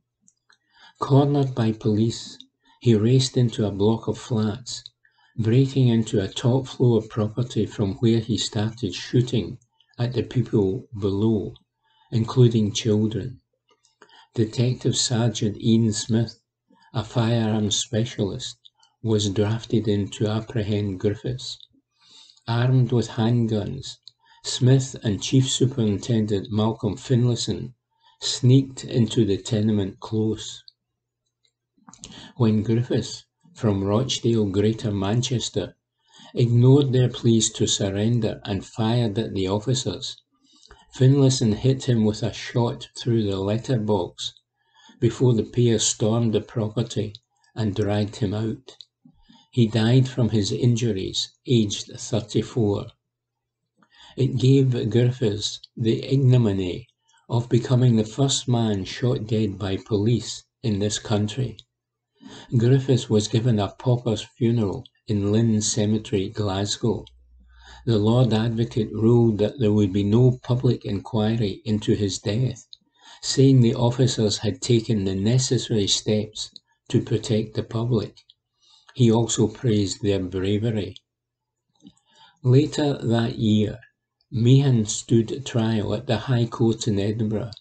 Cornered by police, he raced into a block of flats, breaking into a top-floor property from where he started shooting at the people below, including children. Detective Sergeant Ian Smith, a firearms specialist, was drafted in to apprehend Griffiths. Armed with handguns, Smith and Chief Superintendent Malcolm Finlayson sneaked into the tenement close. When Griffiths, from Rochdale, Greater Manchester, ignored their pleas to surrender and fired at the officers, Finlayson hit him with a shot through the letterbox before the pair stormed the property and dragged him out. He died from his injuries, aged 34. It gave Griffiths the ignominy of becoming the first man shot dead by police in this country. Griffiths was given a pauper's funeral in Lynn Cemetery, Glasgow. The Lord Advocate ruled that there would be no public inquiry into his death, saying the officers had taken the necessary steps to protect the public. He also praised their bravery. Later that year, Meehan stood trial at the High Court in Edinburgh.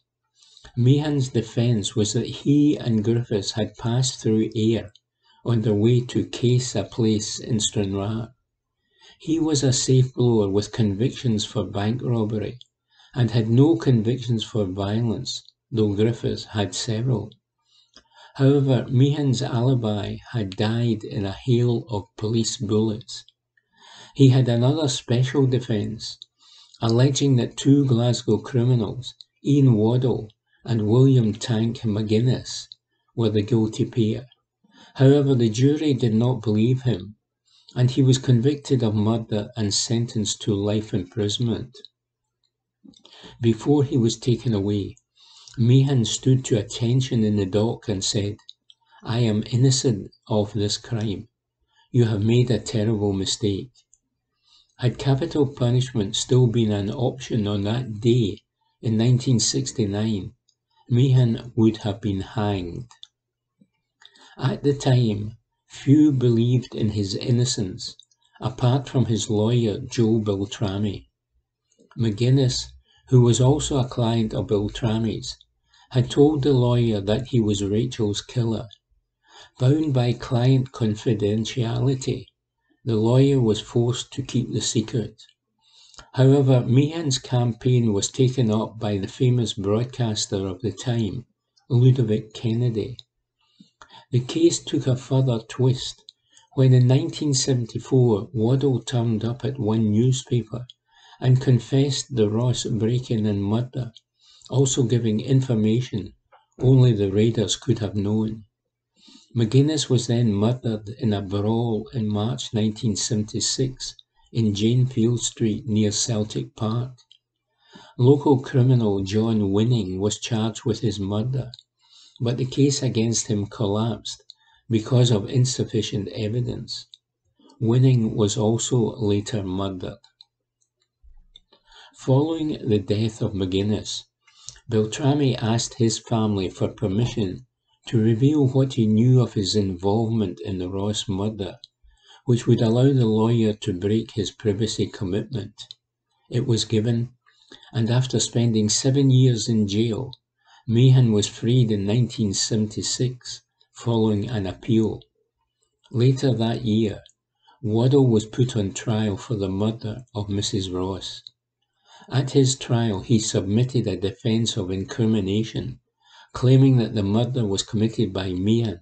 Meehan's defence was that he and Griffiths had passed through Ayr on their way to case a place in Stranraer. He was a safe blower with convictions for bank robbery and had no convictions for violence, though Griffiths had several. However, Meehan's alibi had died in a hail of police bullets. He had another special defence. alleging that two Glasgow criminals, Ian Waddell and William Tank McGuinness, were the guilty pair. However, the jury did not believe him, and he was convicted of murder and sentenced to life imprisonment. Before he was taken away, Meehan stood to attention in the dock and said, "I am innocent of this crime. You have made a terrible mistake." Had capital punishment still been an option on that day in 1969, Meehan would have been hanged. At the time, few believed in his innocence, apart from his lawyer Joe Beltrami. McGuinness, who was also a client of Beltrami's, had told the lawyer that he was Rachel's killer. Bound by client confidentiality, the lawyer was forced to keep the secret. However, Meehan's campaign was taken up by the famous broadcaster of the time, Ludovic Kennedy. The case took a further twist when in 1974 Waddell turned up at one newspaper and confessed the Ross break-in and murder, also giving information only the raiders could have known. McGuinness was then murdered in a brawl in March 1976 in Janefield Street near Celtic Park. Local criminal John Winning was charged with his murder, but the case against him collapsed because of insufficient evidence. Winning was also later murdered. Following the death of McGuinness, Beltrami asked his family for permission to reveal what he knew of his involvement in the Ross murder, which would allow the lawyer to break his privacy commitment. It was given, and after spending 7 years in jail, Meehan was freed in 1976 following an appeal. Later that year, Waddell was put on trial for the murder of Mrs. Ross. At his trial, he submitted a defence of incrimination, claiming that the murder was committed by Meehan,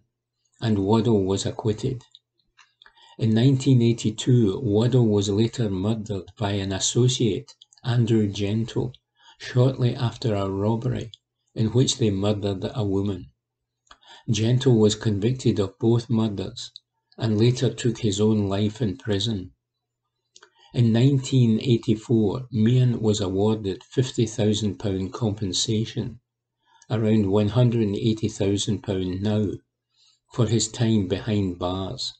and Waddell was acquitted. In 1982, Waddell was later murdered by an associate, Andrew Gentle, shortly after a robbery in which they murdered a woman. Gentle was convicted of both murders and later took his own life in prison. In 1984, Meehan was awarded £50,000 compensation, around £180,000 now, for his time behind bars.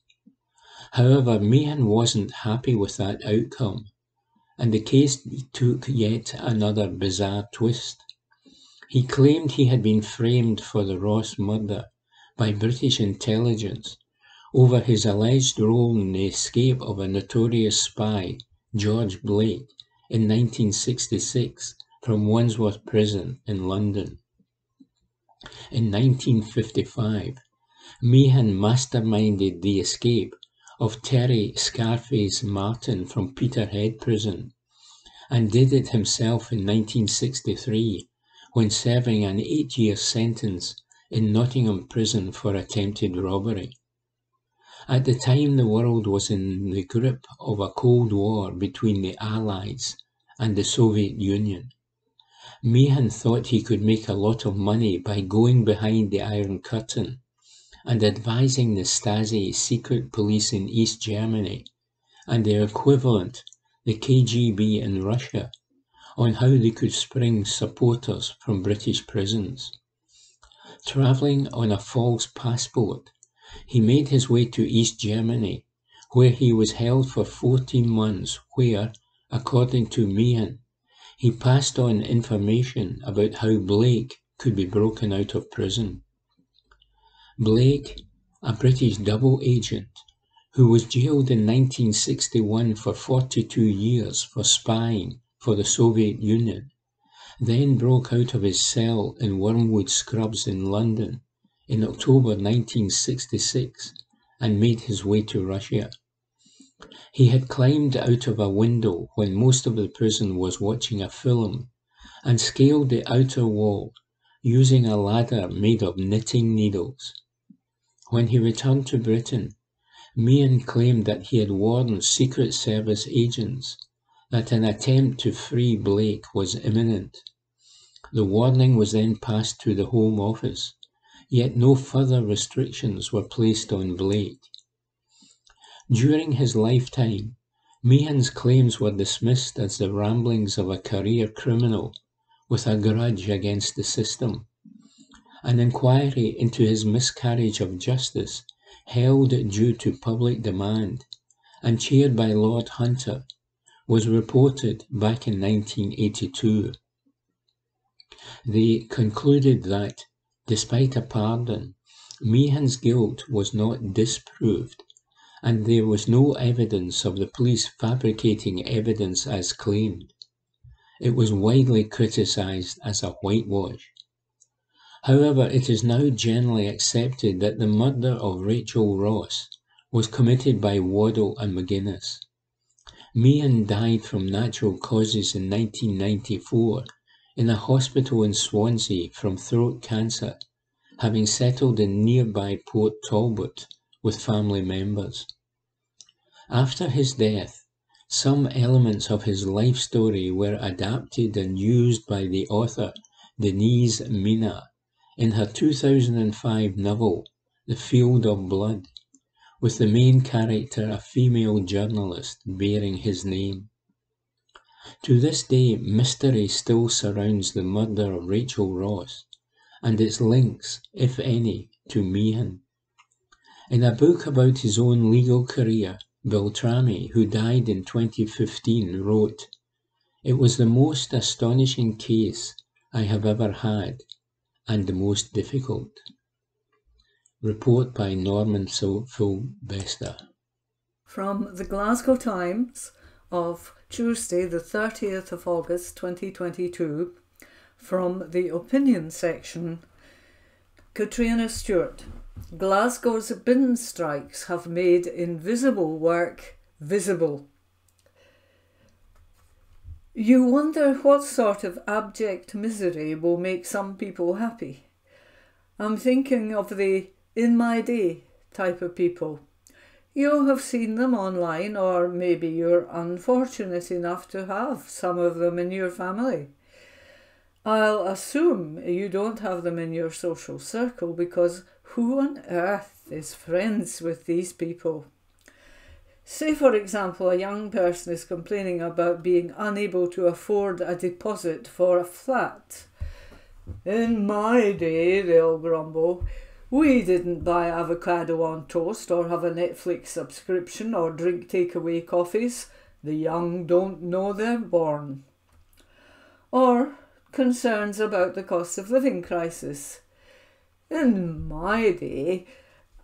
However, Meehan wasn't happy with that outcome, and the case took yet another bizarre twist. He claimed he had been framed for the Ross murder by British intelligence over his alleged role in the escape of a notorious spy, George Blake, in 1966 from Wandsworth Prison in London. In 1955, Meehan masterminded the escape of Terry Scarface Martin from Peterhead Prison, and did it himself in 1963 when serving an 8-year sentence in Nottingham Prison for attempted robbery. At the time, the world was in the grip of a Cold War between the Allies and the Soviet Union. Meehan thought he could make a lot of money by going behind the Iron Curtain and advising the Stasi secret police in East Germany and their equivalent, the KGB in Russia, on how they could spring supporters from British prisons. Travelling on a false passport, he made his way to East Germany, where he was held for 14 months where, according to Meehan, he passed on information about how Blake could be broken out of prison. Blake, a British double agent, who was jailed in 1961 for 42 years for spying for the Soviet Union, then broke out of his cell in Wormwood Scrubs in London in October 1966 and made his way to Russia. He had climbed out of a window when most of the prison was watching a film and scaled the outer wall using a ladder made of knitting needles. When he returned to Britain, Meehan claimed that he had warned Secret Service agents that an attempt to free Blake was imminent. The warning was then passed to the Home Office, yet no further restrictions were placed on Blake. During his lifetime, Meehan's claims were dismissed as the ramblings of a career criminal with a grudge against the system. An inquiry into his miscarriage of justice, held due to public demand and chaired by Lord Hunter, was reported back in 1982. They concluded that, despite a pardon, Meehan's guilt was not disproved, and there was no evidence of the police fabricating evidence as claimed. It was widely criticised as a whitewash. However, it is now generally accepted that the murder of Rachel Ross was committed by Waddell and McGuinness. Meehan died from natural causes in 1994 in a hospital in Swansea from throat cancer, having settled in nearby Port Talbot with family members. After his death, some elements of his life story were adapted and used by the author Denise Mina in her 2005 novel, The Field of Blood, with the main character a female journalist bearing his name. To this day, mystery still surrounds the murder of Rachel Ross and its links, if any, to Meehan. In a book about his own legal career, Beltrami, who died in 2015, wrote, "It was the most astonishing case I have ever had, and the most difficult." Report by Norman Sylvester. From the Glasgow Times of Tuesday the 30th of August 2022, from the opinion section, Katrina Stewart. Glasgow's bin strikes have made invisible work visible. You wonder what sort of abject misery will make some people happy. I'm thinking of the in my day type of people. You have seen them online, or maybe you're unfortunate enough to have some of them in your family. I'll assume you don't have them in your social circle, because who on earth is friends with these people? Say, for example, a young person is complaining about being unable to afford a deposit for a flat. In my day, they'll grumble, we didn't buy avocado on toast or have a Netflix subscription or drink takeaway coffees. The young don't know they're born. Or concerns about the cost of living crisis. In my day,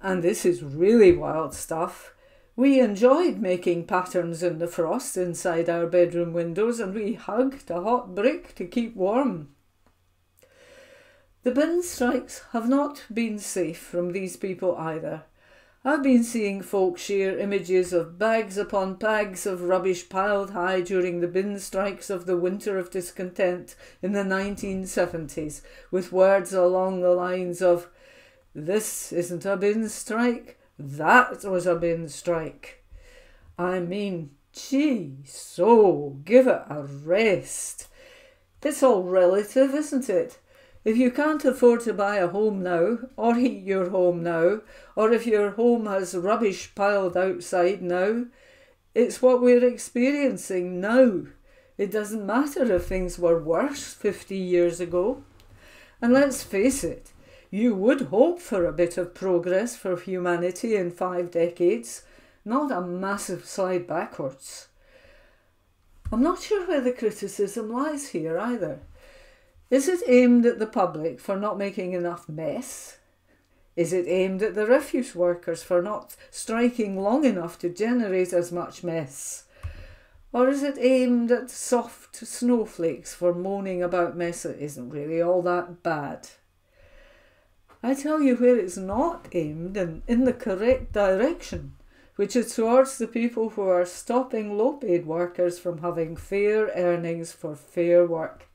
and this is really wild stuff, we enjoyed making patterns in the frost inside our bedroom windows, and we hugged a hot brick to keep warm. The bin strikes have not been safe from these people either. I've been seeing folk share images of bags upon bags of rubbish piled high during the bin strikes of the Winter of Discontent in the 1970s, with words along the lines of, "This isn't a bin strike, that was a bin strike." I mean, gee, so give it a rest. It's all relative, isn't it? If you can't afford to buy a home now, or heat your home now, or if your home has rubbish piled outside now, it's what we're experiencing now. It doesn't matter if things were worse 50 years ago. And let's face it, you would hope for a bit of progress for humanity in 5 decades, not a massive slide backwards. I'm not sure where the criticism lies here either. Is it aimed at the public for not making enough mess? Is it aimed at the refuse workers for not striking long enough to generate as much mess? Or is it aimed at soft snowflakes for moaning about mess that isn't really all that bad? I tell you where it's not aimed, and in the correct direction, which is towards the people who are stopping low-paid workers from having fair earnings for fair work.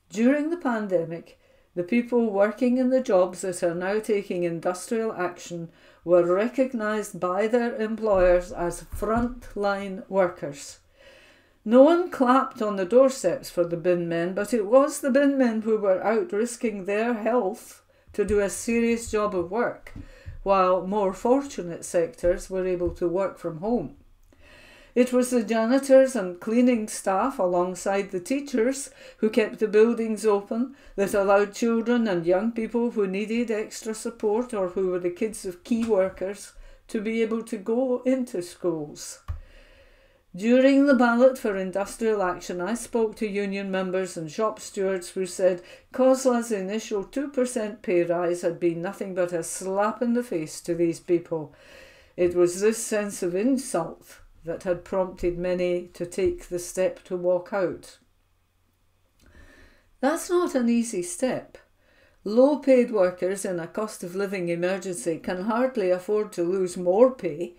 During the pandemic, the people working in the jobs that are now taking industrial action were recognised by their employers as front-line workers. No one clapped on the doorsteps for the bin men, but it was the bin men who were out risking their health to do a serious job of work, while more fortunate sectors were able to work from home. It was the janitors and cleaning staff alongside the teachers who kept the buildings open, that allowed children and young people who needed extra support or who were the kids of key workers to be able to go into schools. During the ballot for industrial action, I spoke to union members and shop stewards who said COSLA's initial 2% pay rise had been nothing but a slap in the face to these people. It was this sense of insult that had prompted many to take the step to walk out. That's not an easy step. Low-paid workers in a cost of living emergency can hardly afford to lose more pay,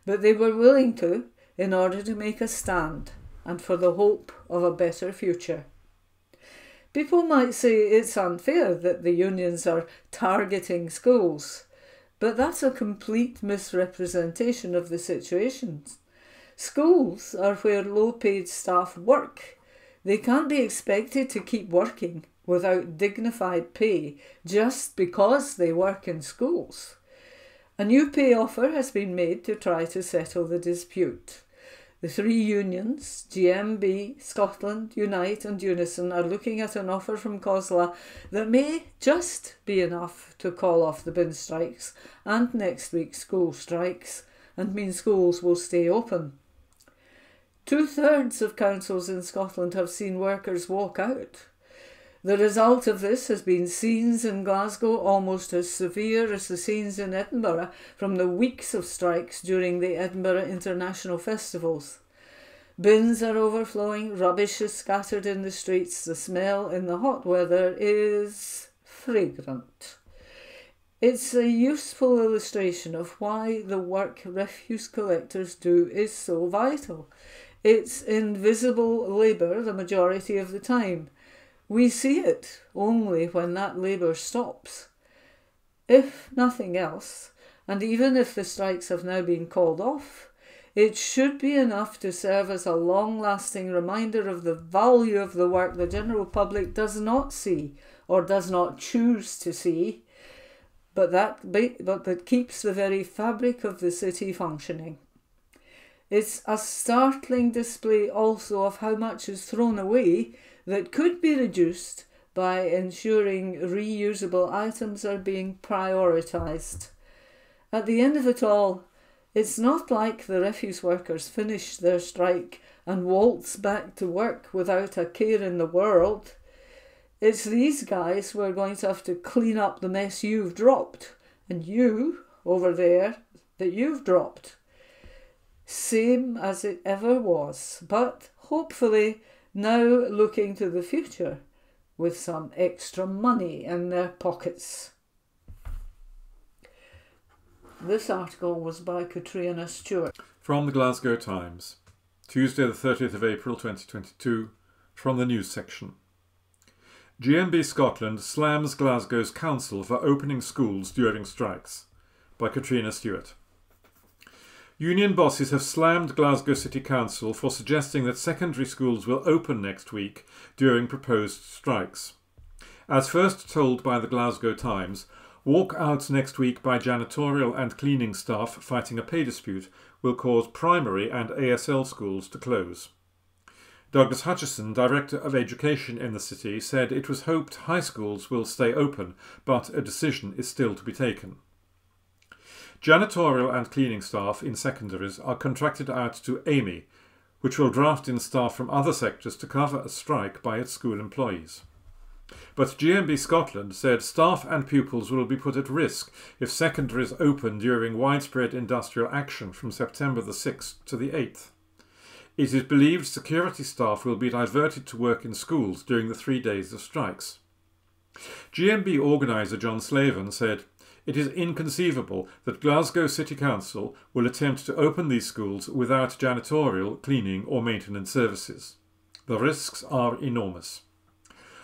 but they were willing to in order to make a stand and for the hope of a better future. People might say it's unfair that the unions are targeting schools, but that's a complete misrepresentation of the situation. Schools are where low-paid staff work. They can't be expected to keep working without dignified pay just because they work in schools. A new pay offer has been made to try to settle the dispute. The three unions, GMB, Scotland, Unite and Unison, are looking at an offer from COSLA that may just be enough to call off the bin strikes and next week's school strikes and mean schools will stay open. 2/3 of councils in Scotland have seen workers walk out. The result of this has been scenes in Glasgow almost as severe as the scenes in Edinburgh from the weeks of strikes during the Edinburgh International Festivals. Bins are overflowing, rubbish is scattered in the streets, the smell in the hot weather is fragrant. It's a useful illustration of why the work refuse collectors do is so vital. It's invisible labour the majority of the time. We see it only when that labour stops. If nothing else, and even if the strikes have now been called off, it should be enough to serve as a long-lasting reminder of the value of the work the general public does not see or does not choose to see, but that keeps the very fabric of the city functioning. It's a startling display also of how much is thrown away that could be reduced by ensuring reusable items are being prioritised. At the end of it all, it's not like the refuse workers finish their strike and waltz back to work without a care in the world. It's these guys who are going to have to clean up the mess you've dropped, and you, over there, that you've dropped. Same as it ever was, but hopefully now looking to the future with some extra money in their pockets. This article was by Katrina Stewart. From the Glasgow Times, Tuesday the 30th of April 2022, from the news section. GMB Scotland slams Glasgow's council for opening schools during strikes, by Katrina Stewart. Union bosses have slammed Glasgow City Council for suggesting that secondary schools will open next week during proposed strikes. As first told by the Glasgow Times, walkouts next week by janitorial and cleaning staff fighting a pay dispute will cause primary and ASL schools to close. Douglas Hutchison, Director of Education in the city, said it was hoped high schools will stay open, but a decision is still to be taken. Janitorial and cleaning staff in secondaries are contracted out to Amy, which will draft in staff from other sectors to cover a strike by its school employees. But GMB Scotland said staff and pupils will be put at risk if secondaries open during widespread industrial action from September the 6th to the 8th. It is believed security staff will be diverted to work in schools during the 3 days of strikes. GMB organiser John Slavin said, "It is inconceivable that Glasgow City Council will attempt to open these schools without janitorial, cleaning or maintenance services. The risks are enormous.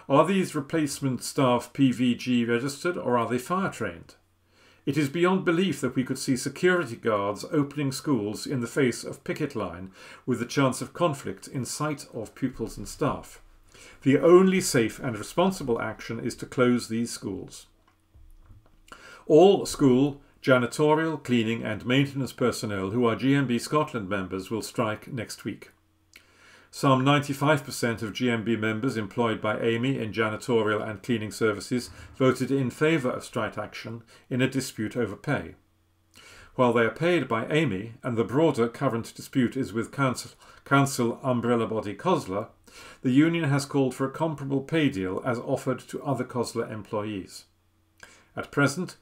Are these replacement staff PVG registered or are they fire trained? It is beyond belief that we could see security guards opening schools in the face of picket line with the chance of conflict in sight of pupils and staff. The only safe and responsible action is to close these schools. All school, janitorial, cleaning and maintenance personnel who are GMB Scotland members will strike next week. Some 95% of GMB members employed by Amy in janitorial and cleaning services voted in favour of strike action in a dispute over pay. While they are paid by Amy and the broader current dispute is with council umbrella body COSLA, the union has called for a comparable pay deal as offered to other COSLA employees. At present,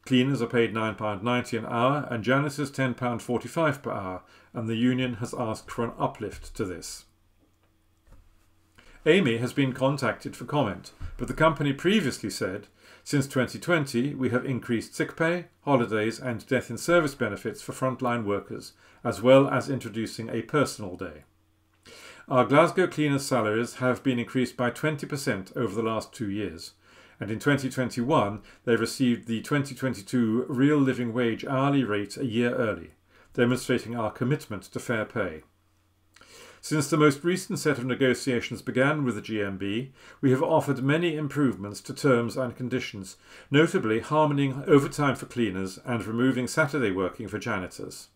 cleaners are paid £9.90 an hour and janitors £10.45 per hour, and the union has asked for an uplift to this. Amy has been contacted for comment, but the company previously said, since 2020 we have increased sick pay, holidays and death in service benefits for frontline workers, as well as introducing a personal day. Our Glasgow cleaners' salaries have been increased by 20% over the last 2 years, and in 2021 they received the 2022 real living wage hourly rate a year early, demonstrating our commitment to fair pay. Since the most recent set of negotiations began with the GMB, we have offered many improvements to terms and conditions, notably harmonising overtime for cleaners and removing Saturday working for janitors.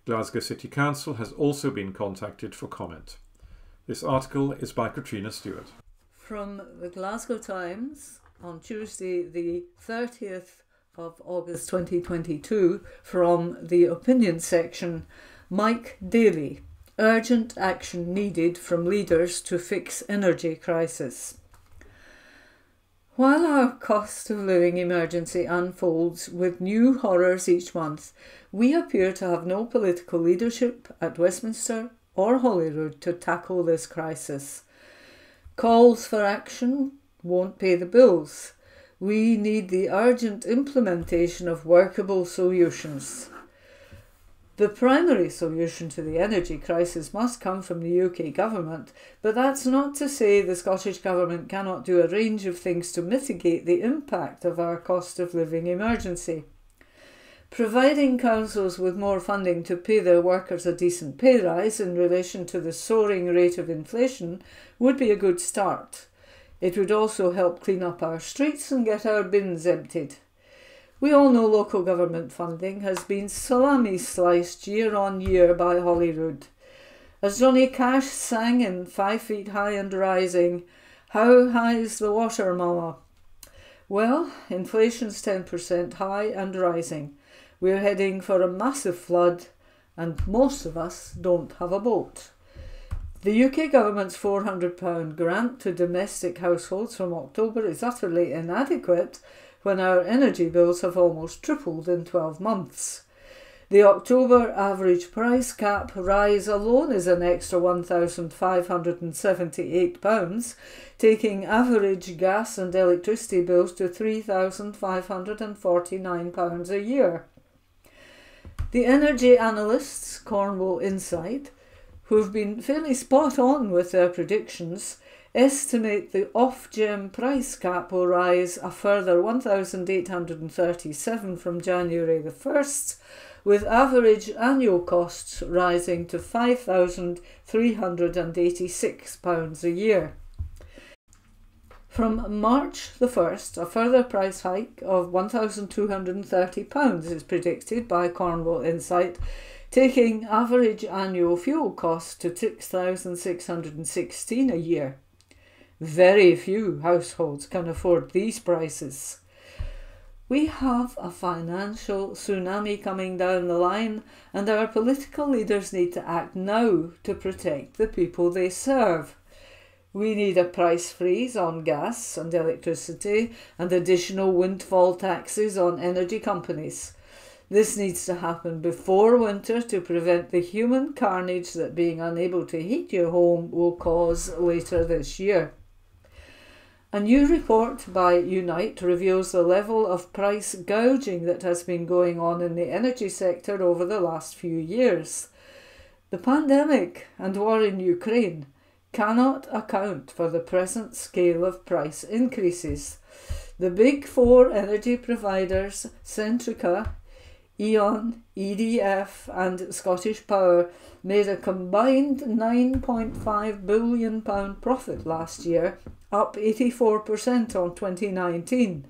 Glasgow City Council has also been contacted for comment. This article is by Katrina Stewart. From the Glasgow Times on Tuesday the 30th of August 2022, from the opinion section, Mike Daly. Urgent action needed from leaders to fix energy crisis. While our cost of living emergency unfolds with new horrors each month, we appear to have no political leadership at Westminster or Holyrood to tackle this crisis. Calls for action won't pay the bills. We need the urgent implementation of workable solutions. The primary solution to the energy crisis must come from the UK government, but that's not to say the Scottish Government cannot do a range of things to mitigate the impact of our cost of living emergency. Providing councils with more funding to pay their workers a decent pay rise in relation to the soaring rate of inflation would be a good start. It would also help clean up our streets and get our bins emptied. We all know local government funding has been salami-sliced year on year by Holyrood. As Johnny Cash sang in 5 Feet High and Rising, "How high's the water, mama?" Well, inflation's 10% high and rising. We're heading for a massive flood, and most of us don't have a boat. The UK government's £400 grant to domestic households from October is utterly inadequate when our energy bills have almost tripled in 12 months. The October average price cap rise alone is an extra £1,578, taking average gas and electricity bills to £3,549 a year. The energy analysts, Cornwall Insight, who've been fairly spot on with their predictions, estimate the Ofgem price cap will rise a further £1,837 from January the 1st, with average annual costs rising to £5,386 a year. From March the 1st, a further price hike of £1,230 is predicted by Cornwall Insight, taking average annual fuel costs to £6,616 a year. Very few households can afford these prices. We have a financial tsunami coming down the line, and our political leaders need to act now to protect the people they serve. We need a price freeze on gas and electricity and additional windfall taxes on energy companies. This needs to happen before winter to prevent the human carnage that being unable to heat your home will cause later this year. A new report by Unite reveals the level of price gouging that has been going on in the energy sector over the last few years. The pandemic and war in Ukraine cannot account for the present scale of price increases. The big four energy providers, Centrica, E.ON, EDF and Scottish Power, made a combined £9.5 billion profit last year, up 84% on 2019.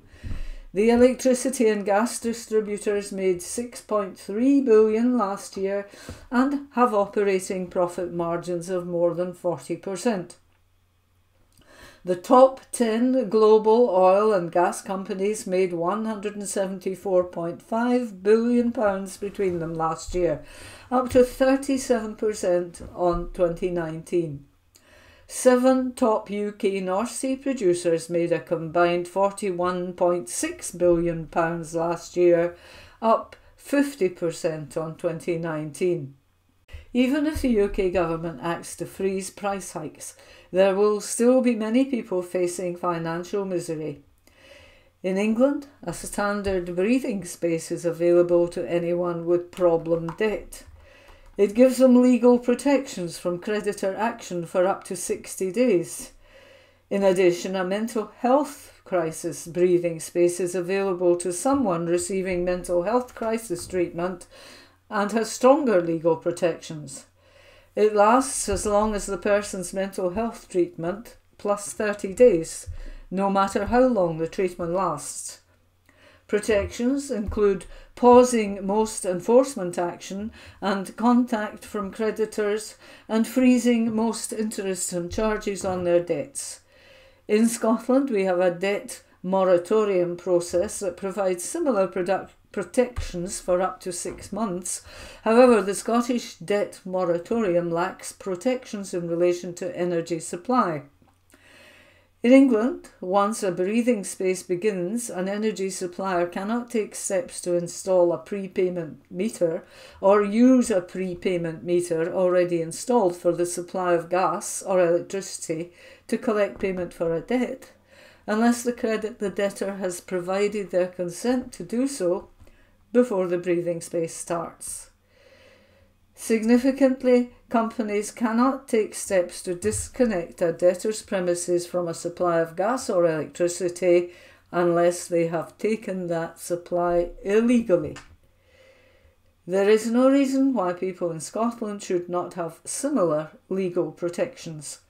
The electricity and gas distributors made £6.3 billion last year and have operating profit margins of more than 40%. The top 10 global oil and gas companies made £174.5 billion between them last year, up to 37% on 2019. 7 top UK North Sea producers made a combined £41.6 billion last year, up 50% on 2019. Even if the UK government acts to freeze price hikes, there will still be many people facing financial misery. In England, a standard breathing space is available to anyone with problem debt. It gives them legal protections from creditor action for up to 60 days. In addition, a mental health crisis breathing space is available to someone receiving mental health crisis treatment and has stronger legal protections. It lasts as long as the person's mental health treatment, plus 30 days, no matter how long the treatment lasts. Protections include pausing most enforcement action and contact from creditors and freezing most interest and charges on their debts. In Scotland, we have a debt moratorium process that provides similar protections for up to 6 months. However, the Scottish debt moratorium lacks protections in relation to energy supply. In England, once a breathing space begins, an energy supplier cannot take steps to install a prepayment meter or use a prepayment meter already installed for the supply of gas or electricity to collect payment for a debt, unless the debtor has provided their consent to do so before the breathing space starts. Significantly, companies cannot take steps to disconnect a debtor's premises from a supply of gas or electricity unless they have taken that supply illegally. There is no reason why people in Scotland should not have similar legal protections.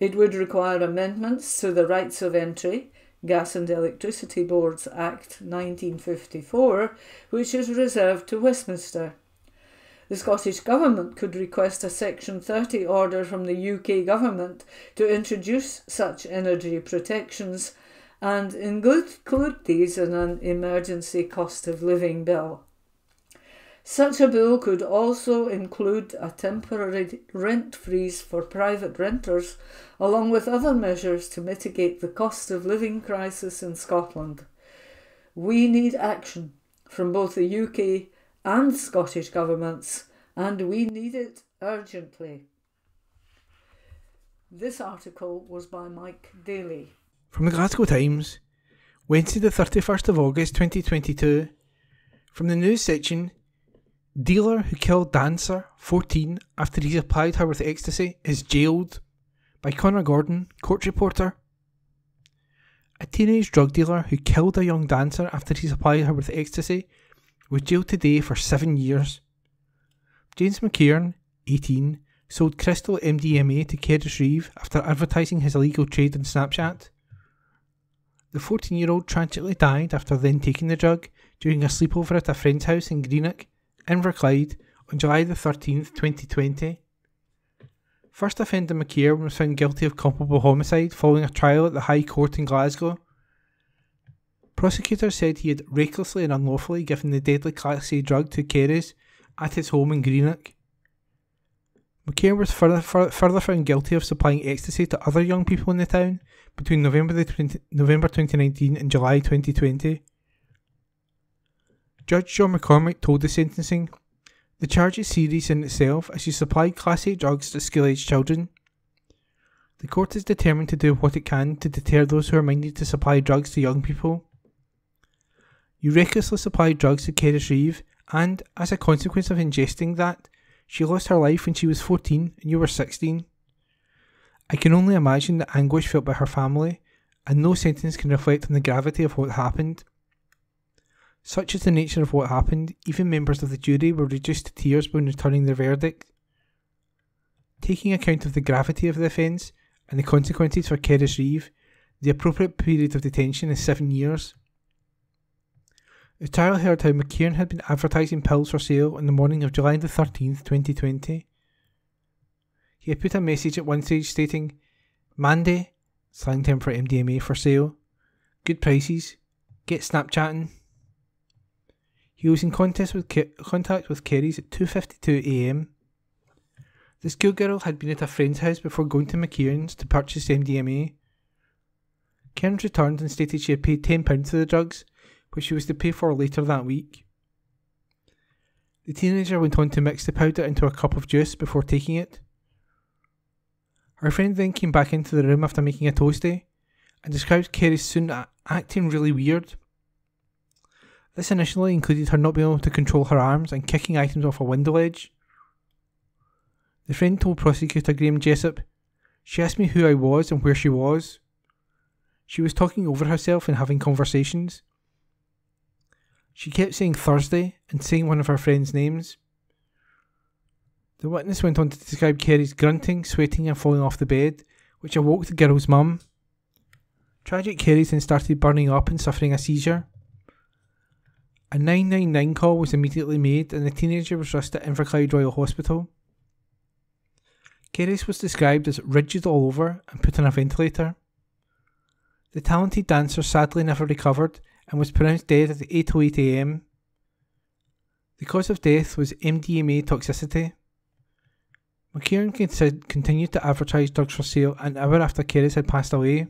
It would require amendments to the Rights of Entry, Gas and Electricity Boards Act 1954, which is reserved to Westminster. The Scottish Government could request a Section 30 order from the UK Government to introduce such energy protections and include these in an emergency cost of living bill. Such a bill could also include a temporary rent freeze for private renters, along with other measures to mitigate the cost of living crisis in Scotland. We need action from both the UK and Scottish governments, and we need it urgently. This article was by Mike Daly. From the Glasgow Times, Wednesday the 31st of August 2022, from the news section, dealer who killed dancer, 14, after he supplied her with ecstasy is jailed, by Connor Gordon, court reporter. A teenage drug dealer who killed a young dancer after he supplied her with ecstasy was jailed today for 7 years. James McKeown, 18, sold crystal MDMA to Cerys Reeve after advertising his illegal trade on Snapchat. The 14-year-old tragically died after then taking the drug during a sleepover at a friend's house in Greenock, Inverclyde, on July the 13th, 2020. First offender McKeown was found guilty of culpable homicide following a trial at the High Court in Glasgow. Prosecutors said he had recklessly and unlawfully given the deadly Class A drug to Cerys at his home in Greenock. McKeown was further found guilty of supplying ecstasy to other young people in the town between November 2019 and July 2020. Judge John McCormick told the sentencing, "The charge is serious in itself as you supplied Class A drugs to school-aged children. The court is determined to do what it can to deter those who are minded to supply drugs to young people. You recklessly supplied drugs to Cerys Reeve, and, as a consequence of ingesting that, she lost her life when she was 14 and you were 16. I can only imagine the anguish felt by her family, and no sentence can reflect on the gravity of what happened. Such is the nature of what happened, even members of the jury were reduced to tears when returning their verdict. Taking account of the gravity of the offence and the consequences for Cerys Reeve, the appropriate period of detention is 7 years. The trial heard how McKeown had been advertising pills for sale on the morning of July the 13th, 2020. He had put a message at one stage stating, "Mandy," slang term for MDMA, for sale, good prices, get Snapchatting. He was in contact with Cerys at 2:52 a.m. The schoolgirl had been at a friend's house before going to McKeown's to purchase MDMA. Kearns returned and stated she had paid £10 for the drugs, which she was to pay for later that week. The teenager went on to mix the powder into a cup of juice before taking it. Her friend then came back into the room after making a toastie and described Cerys soon acting really weird. This initially included her not being able to control her arms and kicking items off a window ledge. The friend told prosecutor Graham Jessup, "She asked me who I was and where she was. She was talking over herself and having conversations. She kept saying Thursday and saying one of her friend's names." The witness went on to describe Cerys grunting, sweating and falling off the bed, which awoke the girl's mum. Tragic Cerys then started burning up and suffering a seizure. A 999 call was immediately made and the teenager was rushed to Inverclyde Royal Hospital. Cerys was described as rigid all over and put on a ventilator. The talented dancer sadly never recovered and was pronounced dead at 8:08 a.m. The cause of death was MDMA toxicity. McKeown continued to advertise drugs for sale an hour after Cerys had passed away,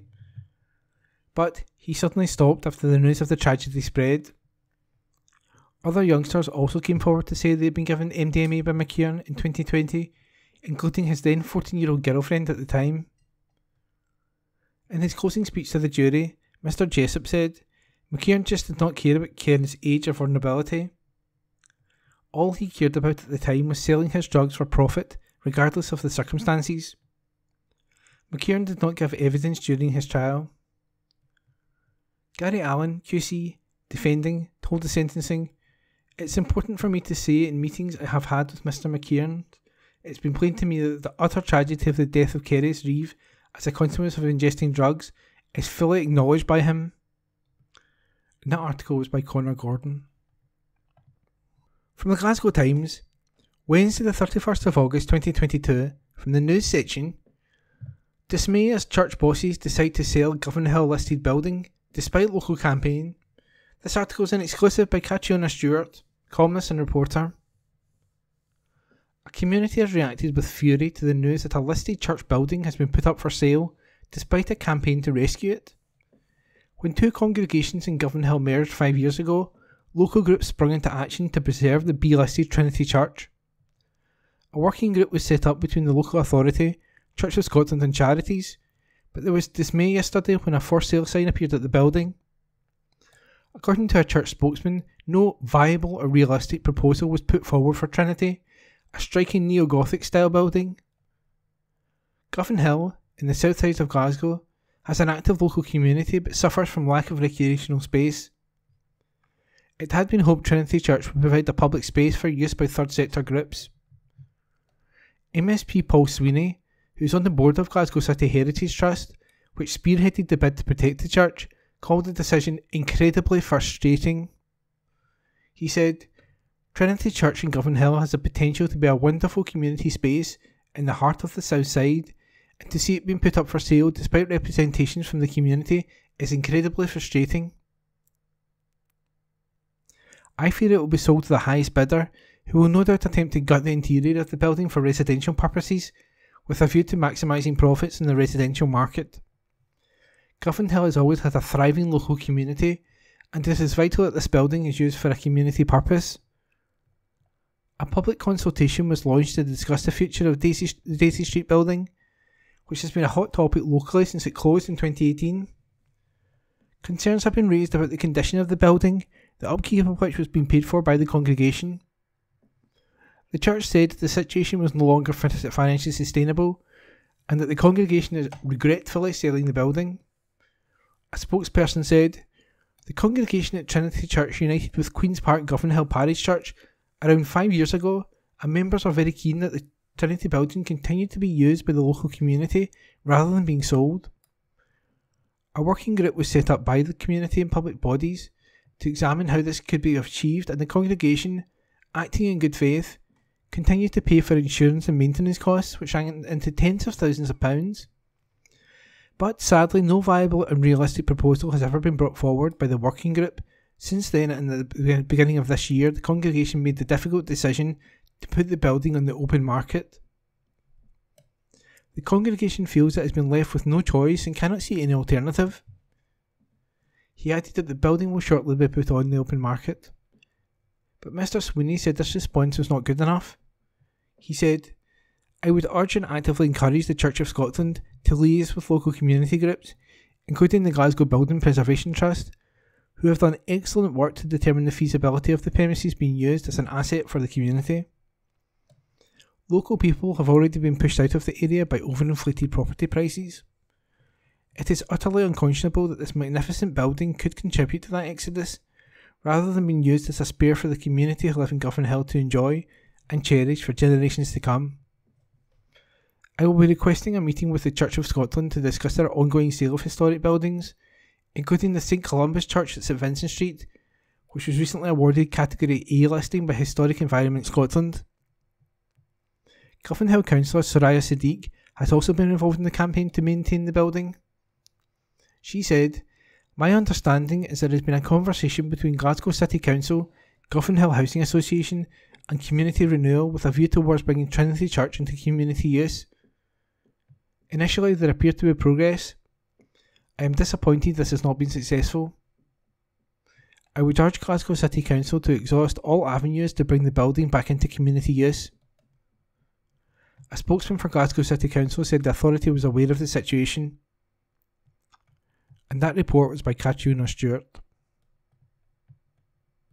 but he suddenly stopped after the news of the tragedy spread. Other youngsters also came forward to say they had been given MDMA by McKeown in 2020, including his then 14-year-old girlfriend at the time. In his closing speech to the jury, Mr. Jessup said, "McKeown just did not care about Cerys' age or vulnerability. All he cared about at the time was selling his drugs for profit, regardless of the circumstances." McKeown did not give evidence during his trial. Gary Allen, QC, defending, told the sentencing, "It's important for me to say in meetings I have had with Mr. McKeown, it's been plain to me that the utter tragedy of the death of Cerys Reeve as a consequence of ingesting drugs is fully acknowledged by him." And that article was by Connor Gordon. From the Glasgow Times, Wednesday the 31st of August 2022, from the news section, dismay as church bosses decide to sell Govanhill listed building despite local campaign. This article is an exclusive by Catriona Stewart, columnist and reporter. A community has reacted with fury to the news that a listed church building has been put up for sale despite a campaign to rescue it. When two congregations in Govanhill merged 5 years ago, local groups sprung into action to preserve the B-listed Trinity Church. A working group was set up between the local authority, Church of Scotland and charities, but there was dismay yesterday when a for sale sign appeared at the building. According to a church spokesman, no viable or realistic proposal was put forward for Trinity, a striking neo-Gothic style building. Govanhill, in the south side of Glasgow, has an active local community but suffers from lack of recreational space. It had been hoped Trinity Church would provide a public space for use by third sector groups. MSP Paul Sweeney, who is on the board of Glasgow City Heritage Trust, which spearheaded the bid to protect the church, called the decision incredibly frustrating. He said, "Trinity Church in Govanhill has the potential to be a wonderful community space in the heart of the south side, and to see it being put up for sale despite representations from the community is incredibly frustrating. I fear it will be sold to the highest bidder, who will no doubt attempt to gut the interior of the building for residential purposes, with a view to maximising profits in the residential market. Govanhill has always had a thriving local community, and it is vital that this building is used for a community purpose." A public consultation was launched to discuss the future of the Daisy Street building, which has been a hot topic locally since it closed in 2018. Concerns have been raised about the condition of the building, the upkeep of which was being paid for by the congregation. The church said the situation was no longer financially sustainable, and that the congregation is regretfully selling the building. A spokesperson said, "The congregation at Trinity Church united with Queen's Park Govanhill Parish Church around 5 years ago, and members are very keen that the Trinity building continued to be used by the local community rather than being sold." A working group was set up by the community and public bodies to examine how this could be achieved, and the congregation, acting in good faith, continued to pay for insurance and maintenance costs, which ran into tens of thousands of pounds. But sadly, no viable and realistic proposal has ever been brought forward by the working group. Since then, in the beginning of this year, the congregation made the difficult decision to put the building on the open market. The congregation feels it has been left with no choice and cannot see any alternative. He added that the building will shortly be put on the open market. But Mr. Sweeney said this response was not good enough. He said, "I would urge and actively encourage the Church of Scotland to liaise with local community groups, including the Glasgow Building Preservation Trust, who have done excellent work to determine the feasibility of the premises being used as an asset for the community. Local people have already been pushed out of the area by overinflated property prices. It is utterly unconscionable that this magnificent building could contribute to that exodus, rather than being used as a spare for the community who live in Govanhill to enjoy and cherish for generations to come. I will be requesting a meeting with the Church of Scotland to discuss their ongoing sale of historic buildings, including the St Columba's Church at St Vincent Street, which was recently awarded Category A listing by Historic Environment Scotland. Govanhill Councillor Soraya Sadiq has also been involved in the campaign to maintain the building. She said, "My understanding is there has been a conversation between Glasgow City Council, Govanhill Housing Association and Community Renewal with a view towards bringing Trinity Church into community use. Initially there appeared to be progress. I am disappointed this has not been successful. I would urge Glasgow City Council to exhaust all avenues to bring the building back into community use." A spokesman for Glasgow City Council said the authority was aware of the situation. And that report was by Katrina Stewart.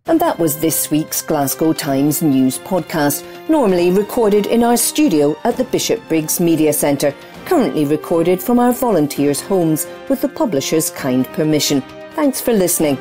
And that was this week's Glasgow Times News podcast, normally recorded in our studio at the Bishopbriggs Media Centre, currently recorded from our volunteers' homes with the publisher's kind permission. Thanks for listening.